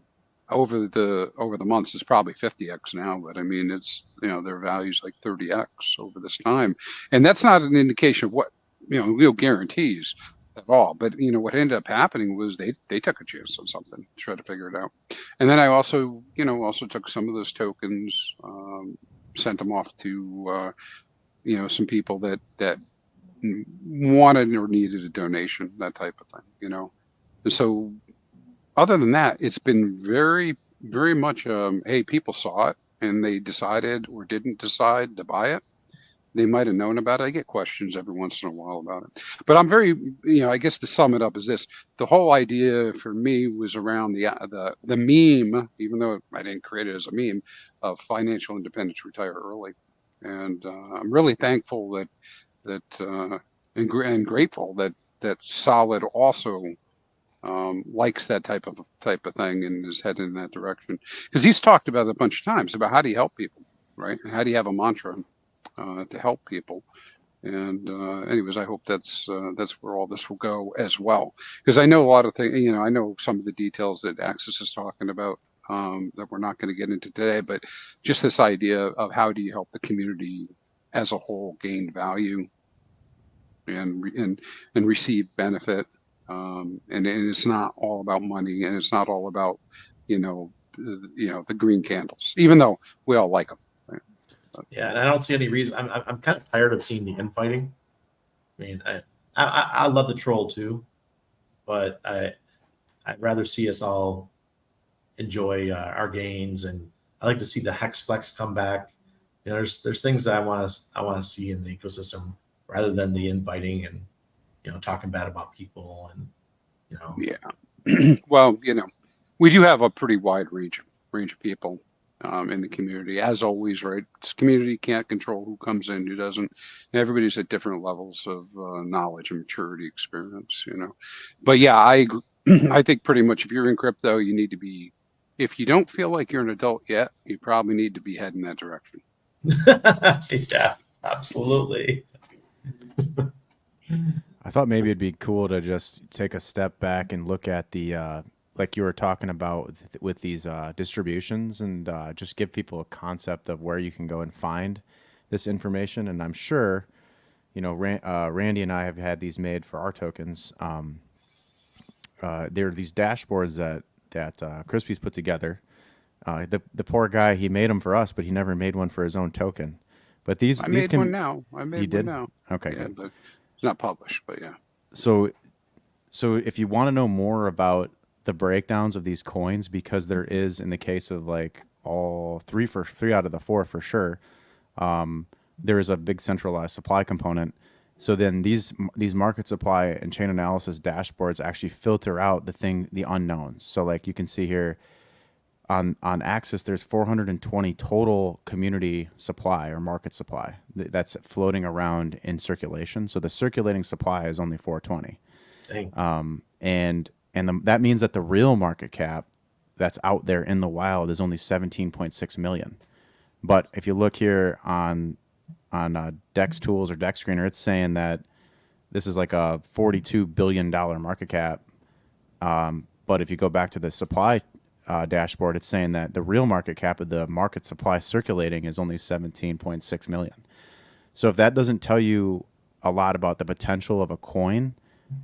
over the months, it's probably 50x now, but I mean, it's, their value's like 30x over this time. And that's not an indication of what, real guarantees at all. But what ended up happening was they took a chance on something to try to figure it out. And then I also took some of those tokens, sent them off to some people that wanted or needed a donation, that type of thing, And so other than that, it's been very, very much hey, people saw it and they decided or didn't decide to buy it. They might have known about it. I get questions every once in a while about it. But I'm very, I guess to sum it up is this. The whole idea for me was around the meme, even though I didn't create it as a meme, of financial independence, retire early. And I'm really thankful and grateful that Solid also likes that type of thing and is heading in that direction. Because he's talked about it a bunch of times about how do you help people, right? How do you have a mantra to help people? And anyways, I hope that's where all this will go as well. Because I know a lot of things, I know some of the details that Axis is talking about that we're not going to get into today, but just this idea of how do you help the community as a whole gain value and receive benefit. And it's not all about money, and it's not all about, the green candles, even though we all like them. Right? Yeah, and I don't see any reason. I'm kind of tired of seeing the infighting. I mean, I love the troll too, but I'd rather see us all enjoy our gains, and I like to see the HEXFlex come back. There's things that I want to see in the ecosystem rather than the infighting and talking bad about people and Yeah. Well, we do have a pretty wide range of people in the community, as always, right? This community can't control who comes in, who doesn't. Everybody's at different levels of knowledge and maturity, experience, But yeah, I agree. I think pretty much if you're in crypto, you need to be. If you don't feel like you're an adult yet, you probably need to be heading that direction. Yeah, absolutely. I thought maybe it'd be cool to just take a step back and look at the like you were talking about with these distributions, and just give people a concept of where you can go and find this information. And I'm sure, you know, Randy and I have had these made for our tokens. There are these dashboards that Crispy's put together. The poor guy, he made them for us, but he never made one for his own token. But these I these made can one now. I you made one did? now. Okay, Yeah, good. but it's not published. But yeah, So if you want to know more about the breakdowns of these coins, because there is, in the case of like all three out of the four for sure, there is a big centralized supply component. So then these market supply and chain analysis dashboards actually filter out the unknowns. So like you can see here on Axis, there's 420 total community supply or market supply that's floating around in circulation. So the circulating supply is only 420. Dang. That means that the real market cap that's out there in the wild is only 17.6 million. But if you look here on Dex Tools or Dex Screener, it's saying that this is like a $42 billion market cap. But if you go back to the supply dashboard, it's saying that the real market cap of the market supply circulating is only 17.6 million. So if that doesn't tell you a lot about the potential of a coin,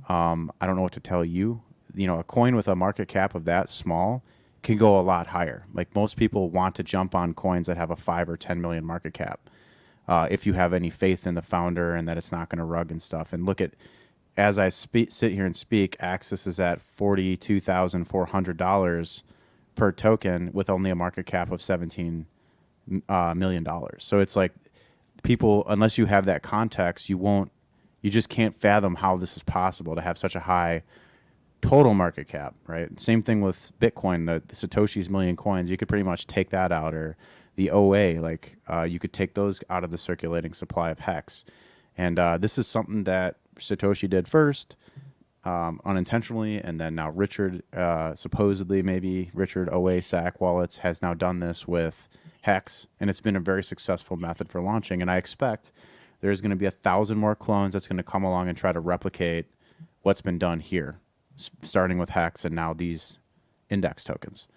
I don't know what to tell you. You know, a coin with a market cap of that small can go a lot higher. Like most people want to jump on coins that have a 5 or 10 million market cap. If you have any faith in the founder and that it's not going to rug and stuff. And look at, as I sit here and speak, Axis is at $42,400 per token with only a market cap of $17 million. So it's like people, unless you have that context, you just can't fathom how this is possible to have such a high total market cap, right? Same thing with Bitcoin, the Satoshi's million coins. You could pretty much take that out, or the OA, you could take those out of the circulating supply of Hex. And this is something that Satoshi did first, unintentionally, and then now Richard, supposedly maybe Richard OA SAC Wallets has now done this with Hex, and it's been a very successful method for launching. And I expect there's going to be 1,000 more clones that's going to come along and try to replicate what's been done here, starting with Hex and now these index tokens.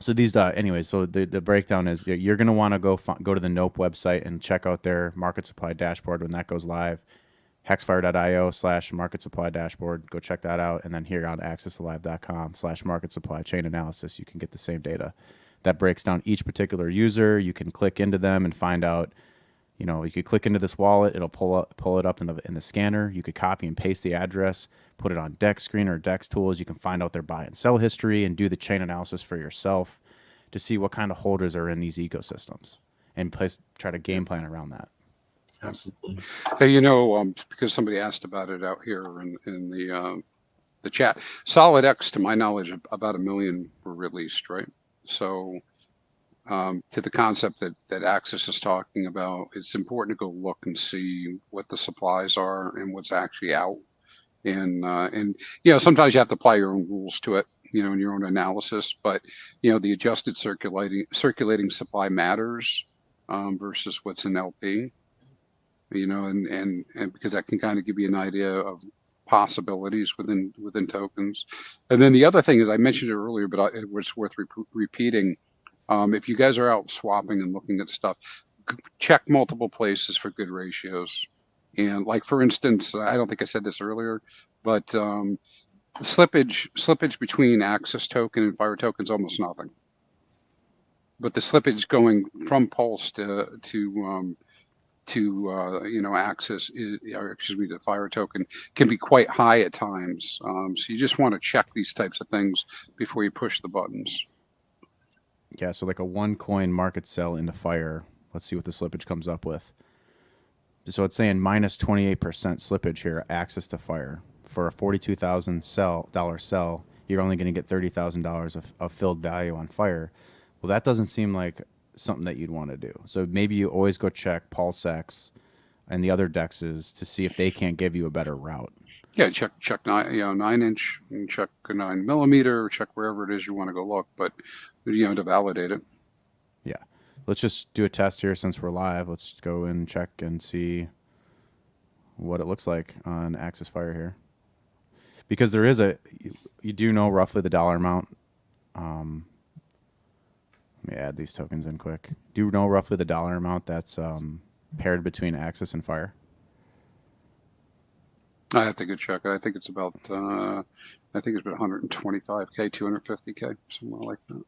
So these, anyways, so the breakdown is you're going to want to go to the Nope website and check out their market supply dashboard when that goes live. HEXFire.io/market supply dashboard. Go check that out. And then here on accessalive.com/market supply chain analysis, you can get the same data that breaks down each particular user. You can click into them and find out, you know, you could click into this wallet. It'll pull it up in the scanner. You could copy and paste the address, put it on Dex Screen or Dex Tools. You can find out their buy and sell history and do the chain analysis for yourself to see what kind of holders are in these ecosystems and try to game plan around that. Absolutely. hey, you know, because somebody asked about it out here in the chat. SolidX, to my knowledge, about 1 million were released, right? So to the concept that Axis is talking about, it's important to go look and see what the supplies are and what's actually out. And you know, sometimes you have to apply your own rules to it, you know, in your own analysis. But you know, the adjusted circulating supply matters versus what's in LP. You know, and because that can kind of give you an idea of possibilities within tokens. And then the other thing is, I mentioned it earlier, but it was worth repeating. If you guys are out swapping and looking at stuff, check multiple places for good ratios. And like, for instance, I don't think I said this earlier, but slippage between Axis token and Fire token is almost nothing. But the slippage going from Pulse to you know, Axis, or excuse me, the Fire token can be quite high at times. So you just want to check these types of things before you push the buttons. Yeah, so like a 1 coin market sell into Fire. Let's see what the slippage comes up with. So it's saying minus 28% slippage here, Axis to Fire. For a $42,000 sell, you're only going to get $30,000 of filled value on Fire. Well, that doesn't seem like something that you'd want to do. So maybe you always go check PulseX and the other dexes to see if they can't give you a better route. Yeah, check 9-inch, and check 9mm, check wherever it is you want to go look, but you know, to validate it. Yeah, let's just do a test here since we're live. Let's go and check and see what it looks like on HEXFire here, because there is you do know roughly the dollar amount. Let me add these tokens in quick. Do you know roughly the dollar amount that's paired between Axis and Fire? I have to go check it. I think it's about 125K, 250K, somewhere like that.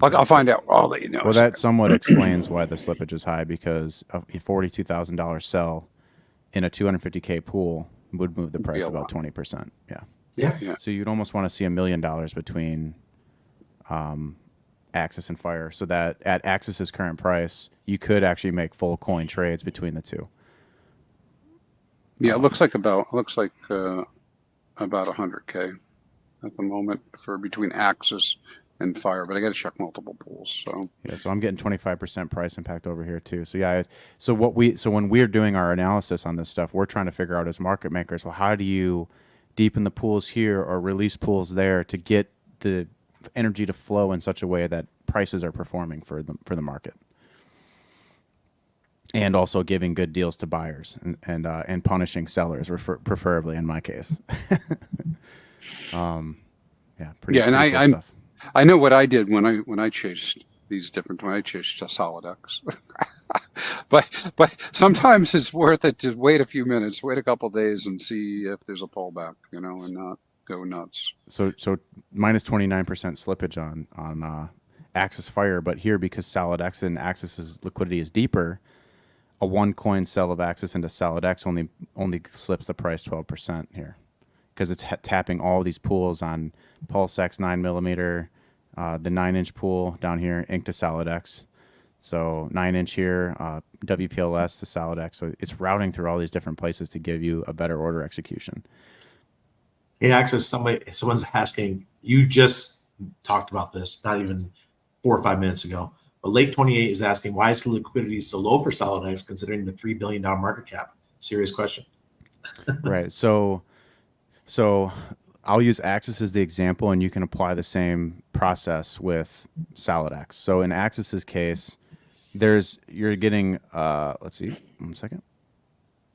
I'll find out. I'll let you know. Well, that somewhat explains why the slippage is high, because a $42,000 sell in a 250K pool would move the price about 20%. Yeah. So you'd almost want to see $1 million between Axis and Fire, so that at Axis's current price, you could actually make full coin trades between the two. Yeah, it looks like about 100K at the moment for between Axis and Fire, but I got to check multiple pools. So yeah, so I'm getting 25% price impact over here too. So yeah, so when we're doing our analysis on this stuff, we're trying to figure out as market makers, well, how do you deepen the pools here or release pools there to get the energy to flow in such a way that prices are performing for the market, and also giving good deals to buyers and punishing sellers, preferably in my case. Pretty cool stuff. I know what I did when I chased these different, when I chased Solidex. but sometimes it's worth it to wait a few minutes, wait a couple days, and see if there's a pullback, and not go nuts. So minus 29% slippage on HEXFire, but here, because Solidex and Axis's liquidity is deeper, a one coin sell of Axis into Solidex only slips the price 12% here, because it's tapping all these pools on PulseX 9mm, the 9-inch pool down here, ink to Solidex. So 9-inch here, WPLS to Solidex. So it's routing through all these different places to give you a better order execution. Hey, Axis, someone's asking, you just talked about this not even 4 or 5 minutes ago, but Lake 28 is asking, why is the liquidity so low for Solidex considering the $3 billion market cap? Serious question. Right. So I'll use Axis as the example, and you can apply the same process with Solidex. So in Axis's case, you're getting, let's see, 1 second.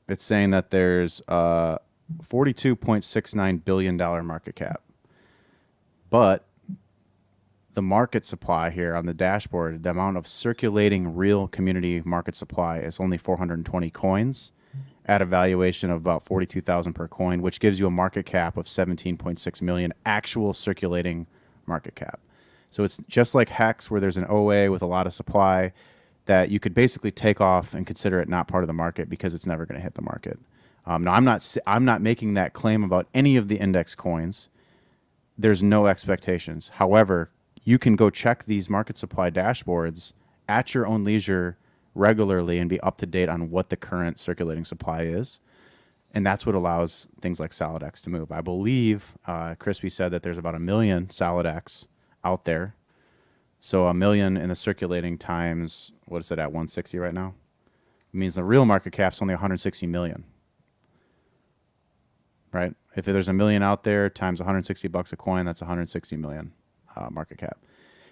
It's saying that there's $42.69 billion market cap. But the market supply here on the dashboard, the amount of circulating real community market supply is only 420 coins at a valuation of about 42,000 per coin, which gives you a market cap of 17.6 million actual circulating market cap. So it's just like Hex, where there's an OA with a lot of supply that you could basically take off and consider it not part of the market because it's never going to hit the market. Now, I'm not making that claim about any of the index coins. There's no expectations. However, you can go check these market supply dashboards at your own leisure regularly and be up to date on what the current circulating supply is. And that's what allows things like Solidex to move. I believe Crispy said that there's about 1 million Solidex out there. So 1 million in the circulating times, what is it at 160 right now? It means the real market cap's only 160 million. Right? If there's 1 million out there times $160 a coin, that's 160 million market cap.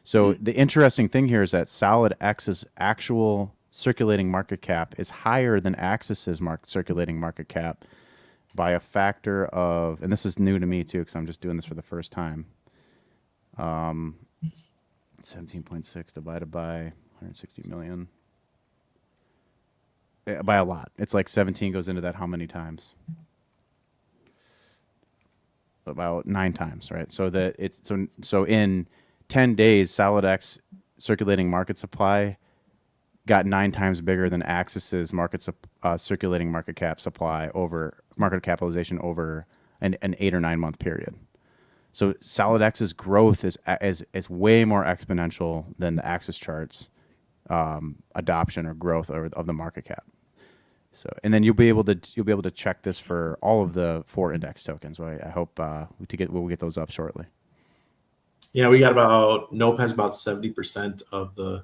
So the interesting thing here is that SolidX's actual circulating market cap is higher than Axis's circulating market cap by a factor of, and this is new to me too, because I'm just doing this for the first time. 17.6 divided by 160 million. By a lot. It's like 17 goes into that how many times? About 9 times, right? So that it's so in 10 days, Solidex circulating market supply got 9 times bigger than Axis's circulating market cap supply over market capitalization over an 8 or 9 month period. So Solidex's growth is way more exponential than the Axis charts adoption or growth of the market cap. So, and then you'll be able to check this for all of the 4 index tokens. So I hope we'll get those up shortly. Yeah, we got about, Nope has about 70% of the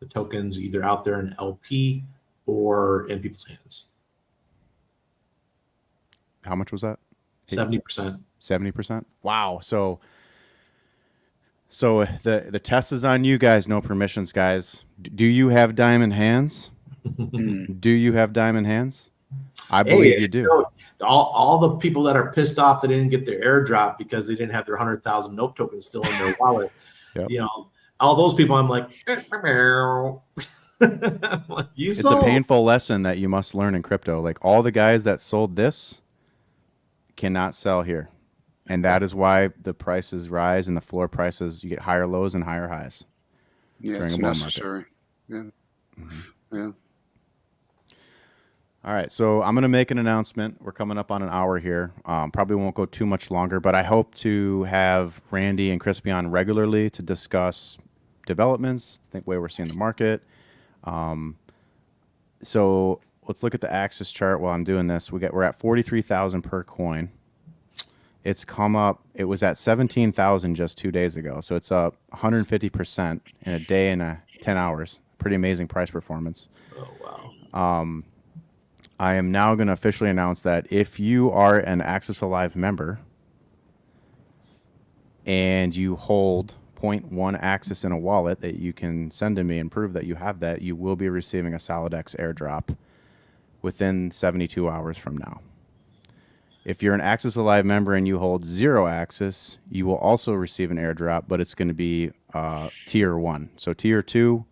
tokens either out there in LP or in people's hands. How much was that? 70%. 70%. Wow. So the test is on you guys. No permissions, guys. Do you have diamond hands? Do you have diamond hands? I believe you do. All the people that are pissed off that didn't get their airdrop because they didn't have their 100,000 nope tokens still in their wallet. Yep. You know, all those people, I'm like, It's a painful lesson that you must learn in crypto. Like all the guys that sold this cannot sell here. And that is why the prices rise and the floor prices, you get higher lows and higher highs. Yeah, during it's a bull market. necessary. Yeah. Yeah. All right, so I'm going to make an announcement. We're coming up on an hour here. Probably won't go too much longer, but I hope to have Randy and Crispy on regularly to discuss developments, think where we're seeing the market. So let's look at the Axis chart while I'm doing this. We're at 43,000 per coin. It's come up. It was at 17,000 just 2 days ago, so it's up 150% in a day and 10 hours. Pretty amazing price performance. Oh wow. I am now going to officially announce that if you are an Axis Alive member and you hold 0.1 Axis in a wallet that you can send to me and prove that you have that, you will be receiving a Solidex airdrop within 72 hours from now. If you're an Axis Alive member and you hold 0 Axis, you will also receive an airdrop, but it's going to be tier 1. So tier 2,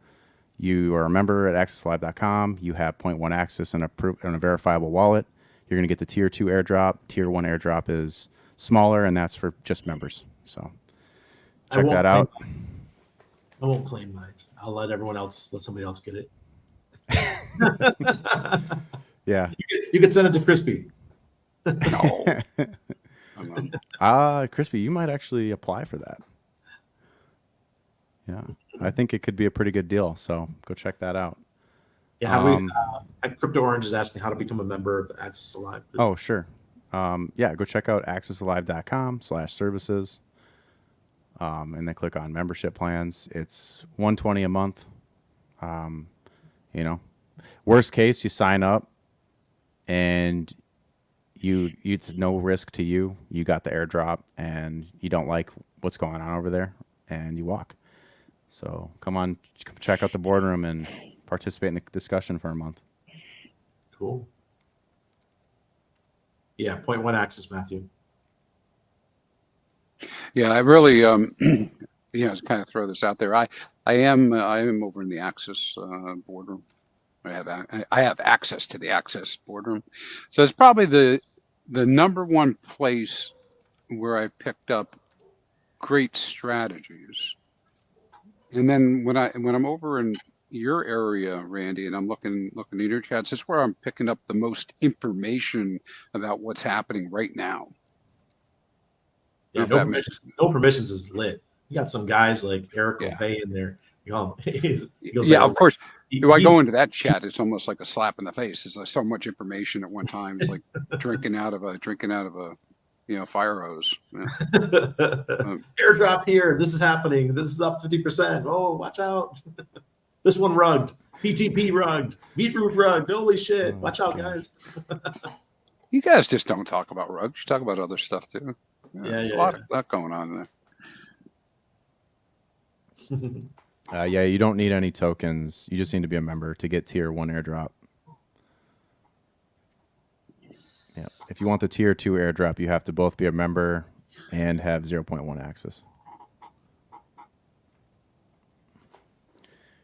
you are a member at accessalive.com. You have 0.1 Axis and a verifiable wallet. You're going to get the tier 2 airdrop. Tier 1 airdrop is smaller, and that's for just members. So check that out. I won't claim mine. I'll let somebody else get it. Yeah. You can send it to Crispy. No. Crispy, you might actually apply for that. Yeah, I think it could be a pretty good deal. So go check that out. Yeah, Crypto Orange is asking how to become a member of Axis Alive. Oh, sure. Yeah, go check out accessalive.com/services. And then click on membership plans. It's $120 a month. You know, worst case, you sign up and it's no risk to you. You got the airdrop and you don't like what's going on over there and you walk. So come check out the boardroom and participate in the discussion for a month. Cool. Yeah, 0.1 Axis, Matthew. Yeah, I really, kind of throw this out there. I am over in the Axis boardroom. I have access to the Axis boardroom, so it's probably the number one place where I picked up great strategies. And then when I'm over in your area, Randy, and I'm looking at your chats, that's where I'm picking up the most information about what's happening right now. Yeah, no permissions is lit. You got some guys like Eric Obey in there. Of course. I go into that chat, it's almost like a slap in the face. It's like so much information at one time. It's like drinking out of a fire hose. Yeah. Airdrop here. This is happening. This is up 50%. Oh, watch out. This one rugged. PTP rugged. Beetroot rugged. Holy shit. Watch out, guys. You guys just don't talk about rugs. You talk about other stuff too. There's a lot going on there. Yeah, you don't need any tokens. You just need to be a member to get tier 1 airdrop. Yeah. If you want the tier 2 airdrop, you have to both be a member and have 0.1 Axis.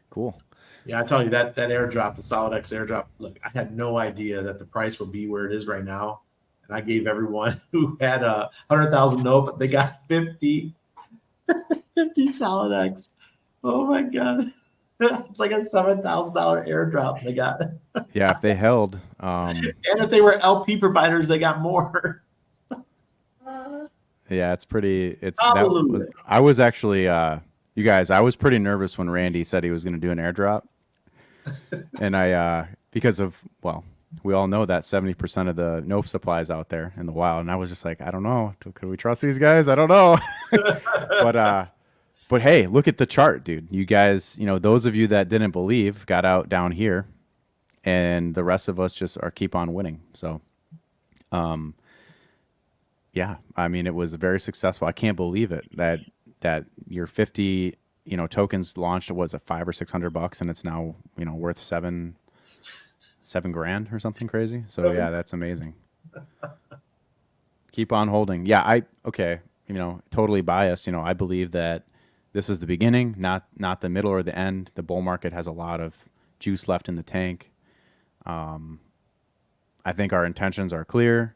Cool. Yeah, I tell you that airdrop, the Solidex airdrop, look, I had no idea that the price would be where it is right now. And I gave everyone who had 100,000 note, but they got 50 Solidex. Oh my God. It's like a $7,000 airdrop they got. Yeah, if they held. And if they were LP providers, they got more. Yeah, it's pretty. I was actually, you guys, I was pretty nervous when Randy said he was going to do an airdrop. And because of, we all know that 70% of the nope supply is out there in the wild. And I was just like, I don't know. Could we trust these guys? I don't know. But hey, look at the chart, dude. You guys, those of you that didn't believe got out down here, and the rest of us just keep on winning. So, yeah, I mean, it was very successful. I can't believe it that your 50, tokens launched was $500 or $600, and it's now worth $700 $7,000 or something crazy. So yeah, that's amazing. Keep on holding. Yeah, okay. Totally biased. I believe that this is the beginning, not the middle or the end. The bull market has a lot of juice left in the tank. I think our intentions are clear.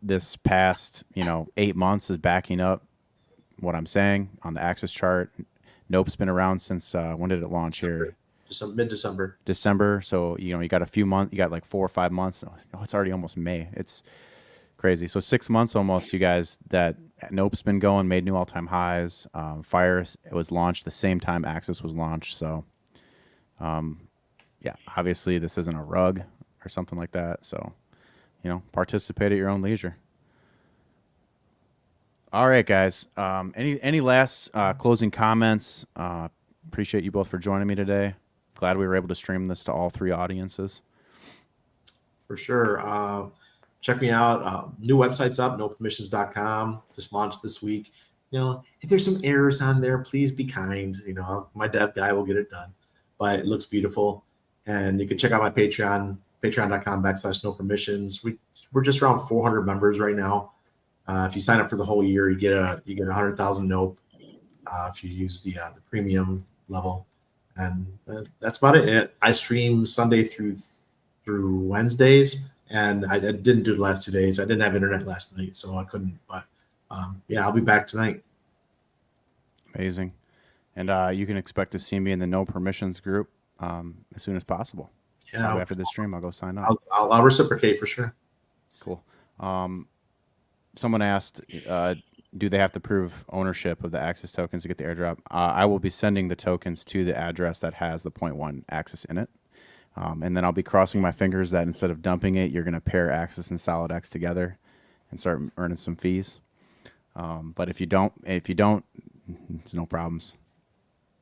This past 8 months is backing up what I'm saying on the Axis chart. Nope's been around since when did it launch here? Mid-December. December. So you got a few months. You got like 4 or 5 months. Oh, it's already almost May. It's crazy. So 6 months almost. You guys that Nope's been going, made new all-time highs. Fire it was launched the same time Axis was launched. So yeah, obviously this isn't a rug or something like that. So participate at your own leisure. All right, guys. Any last closing comments? Appreciate you both for joining me today. Glad we were able to stream this to all 3 audiences. For sure. Check me out. New website's up, nopermissions.com. Just launched this week. If there's some errors on there, please be kind. My dev guy will get it done. But it looks beautiful. And you can check out my Patreon, patreon.com/nopermissions. We're just around 400 members right now. If you sign up for the whole year, you get 100,000 Nope. If you use the premium level, and that's about it. I stream Sunday through Wednesdays, and I didn't do the last 2 days. I didn't have internet last night, so I couldn't. But yeah, I'll be back tonight. Amazing, and you can expect to see me in the No Permissions group as soon as possible. Yeah, after this stream, I'll go sign up. I'll reciprocate for sure. Cool. Someone asked, do they have to prove ownership of the Axis tokens to get the airdrop? I will be sending the tokens to the address that has the 0.1 Axis in it. And then I'll be crossing my fingers that instead of dumping it, you're going to pair Axis and SolidX together and start earning some fees. But if you don't, it's no problems.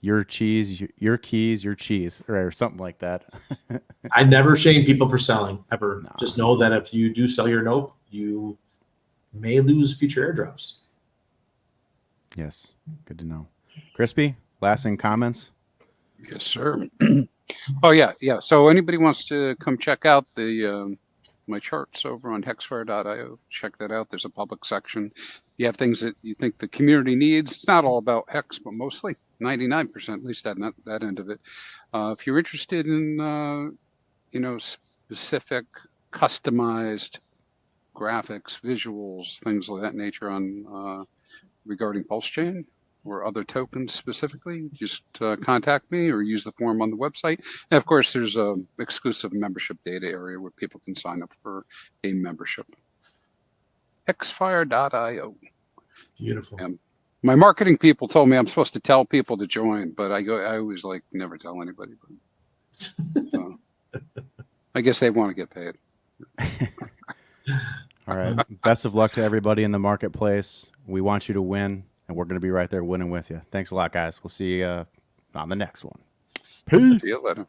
Your cheese, your keys, your cheese, or something like that. I never shame people for selling, ever. No. Just know that if you do sell your Nope, you may lose future airdrops. Yes, good to know. Crispy, lasting comments? Yes, sir. Oh yeah. So anybody wants to come check out the my charts over on HEXFire.io, check that out. There's a public section. You have things that you think the community needs. It's not all about Hex, but mostly 99%, at least that end of it. If you're interested in specific customized graphics, visuals, things of that nature on regarding Pulse Chain or other tokens specifically, just contact me or use the form on the website. And of course, there's a exclusive membership data area where people can sign up for a membership. HEXFire.io. Beautiful. And my marketing people told me I'm supposed to tell people to join, but I always never tell anybody. But, I guess they want to get paid. All right. Best of luck to everybody in the marketplace. We want you to win, and we're going to be right there winning with you. Thanks a lot, guys. We'll see you on the next one. Peace. See you later.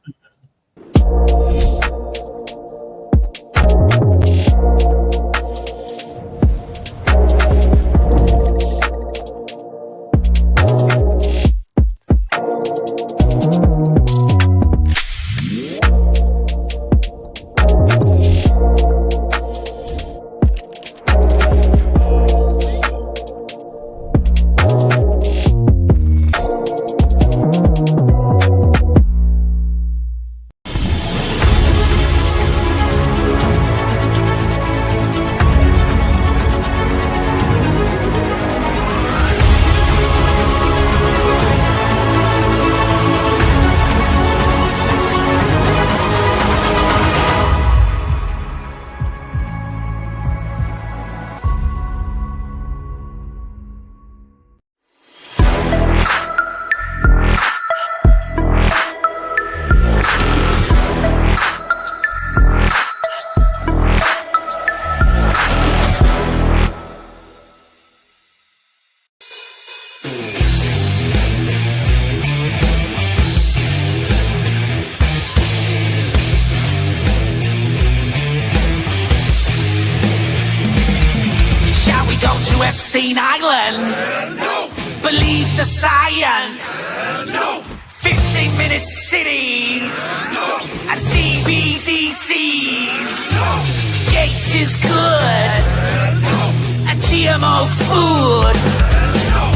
Island. No. Believe the science. No. 15-minute cities. No. And CB seeds. Gates is good. A GMO food.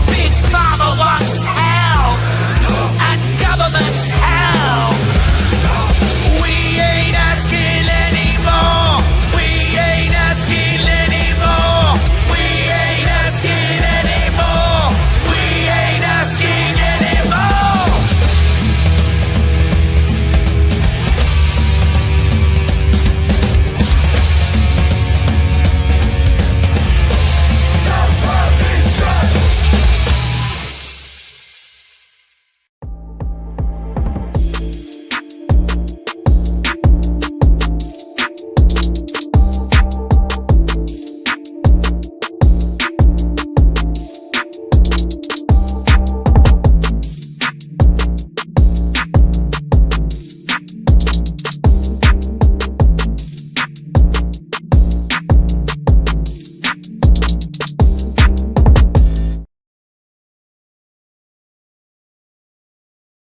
Big Pharma wants health. And government's hell.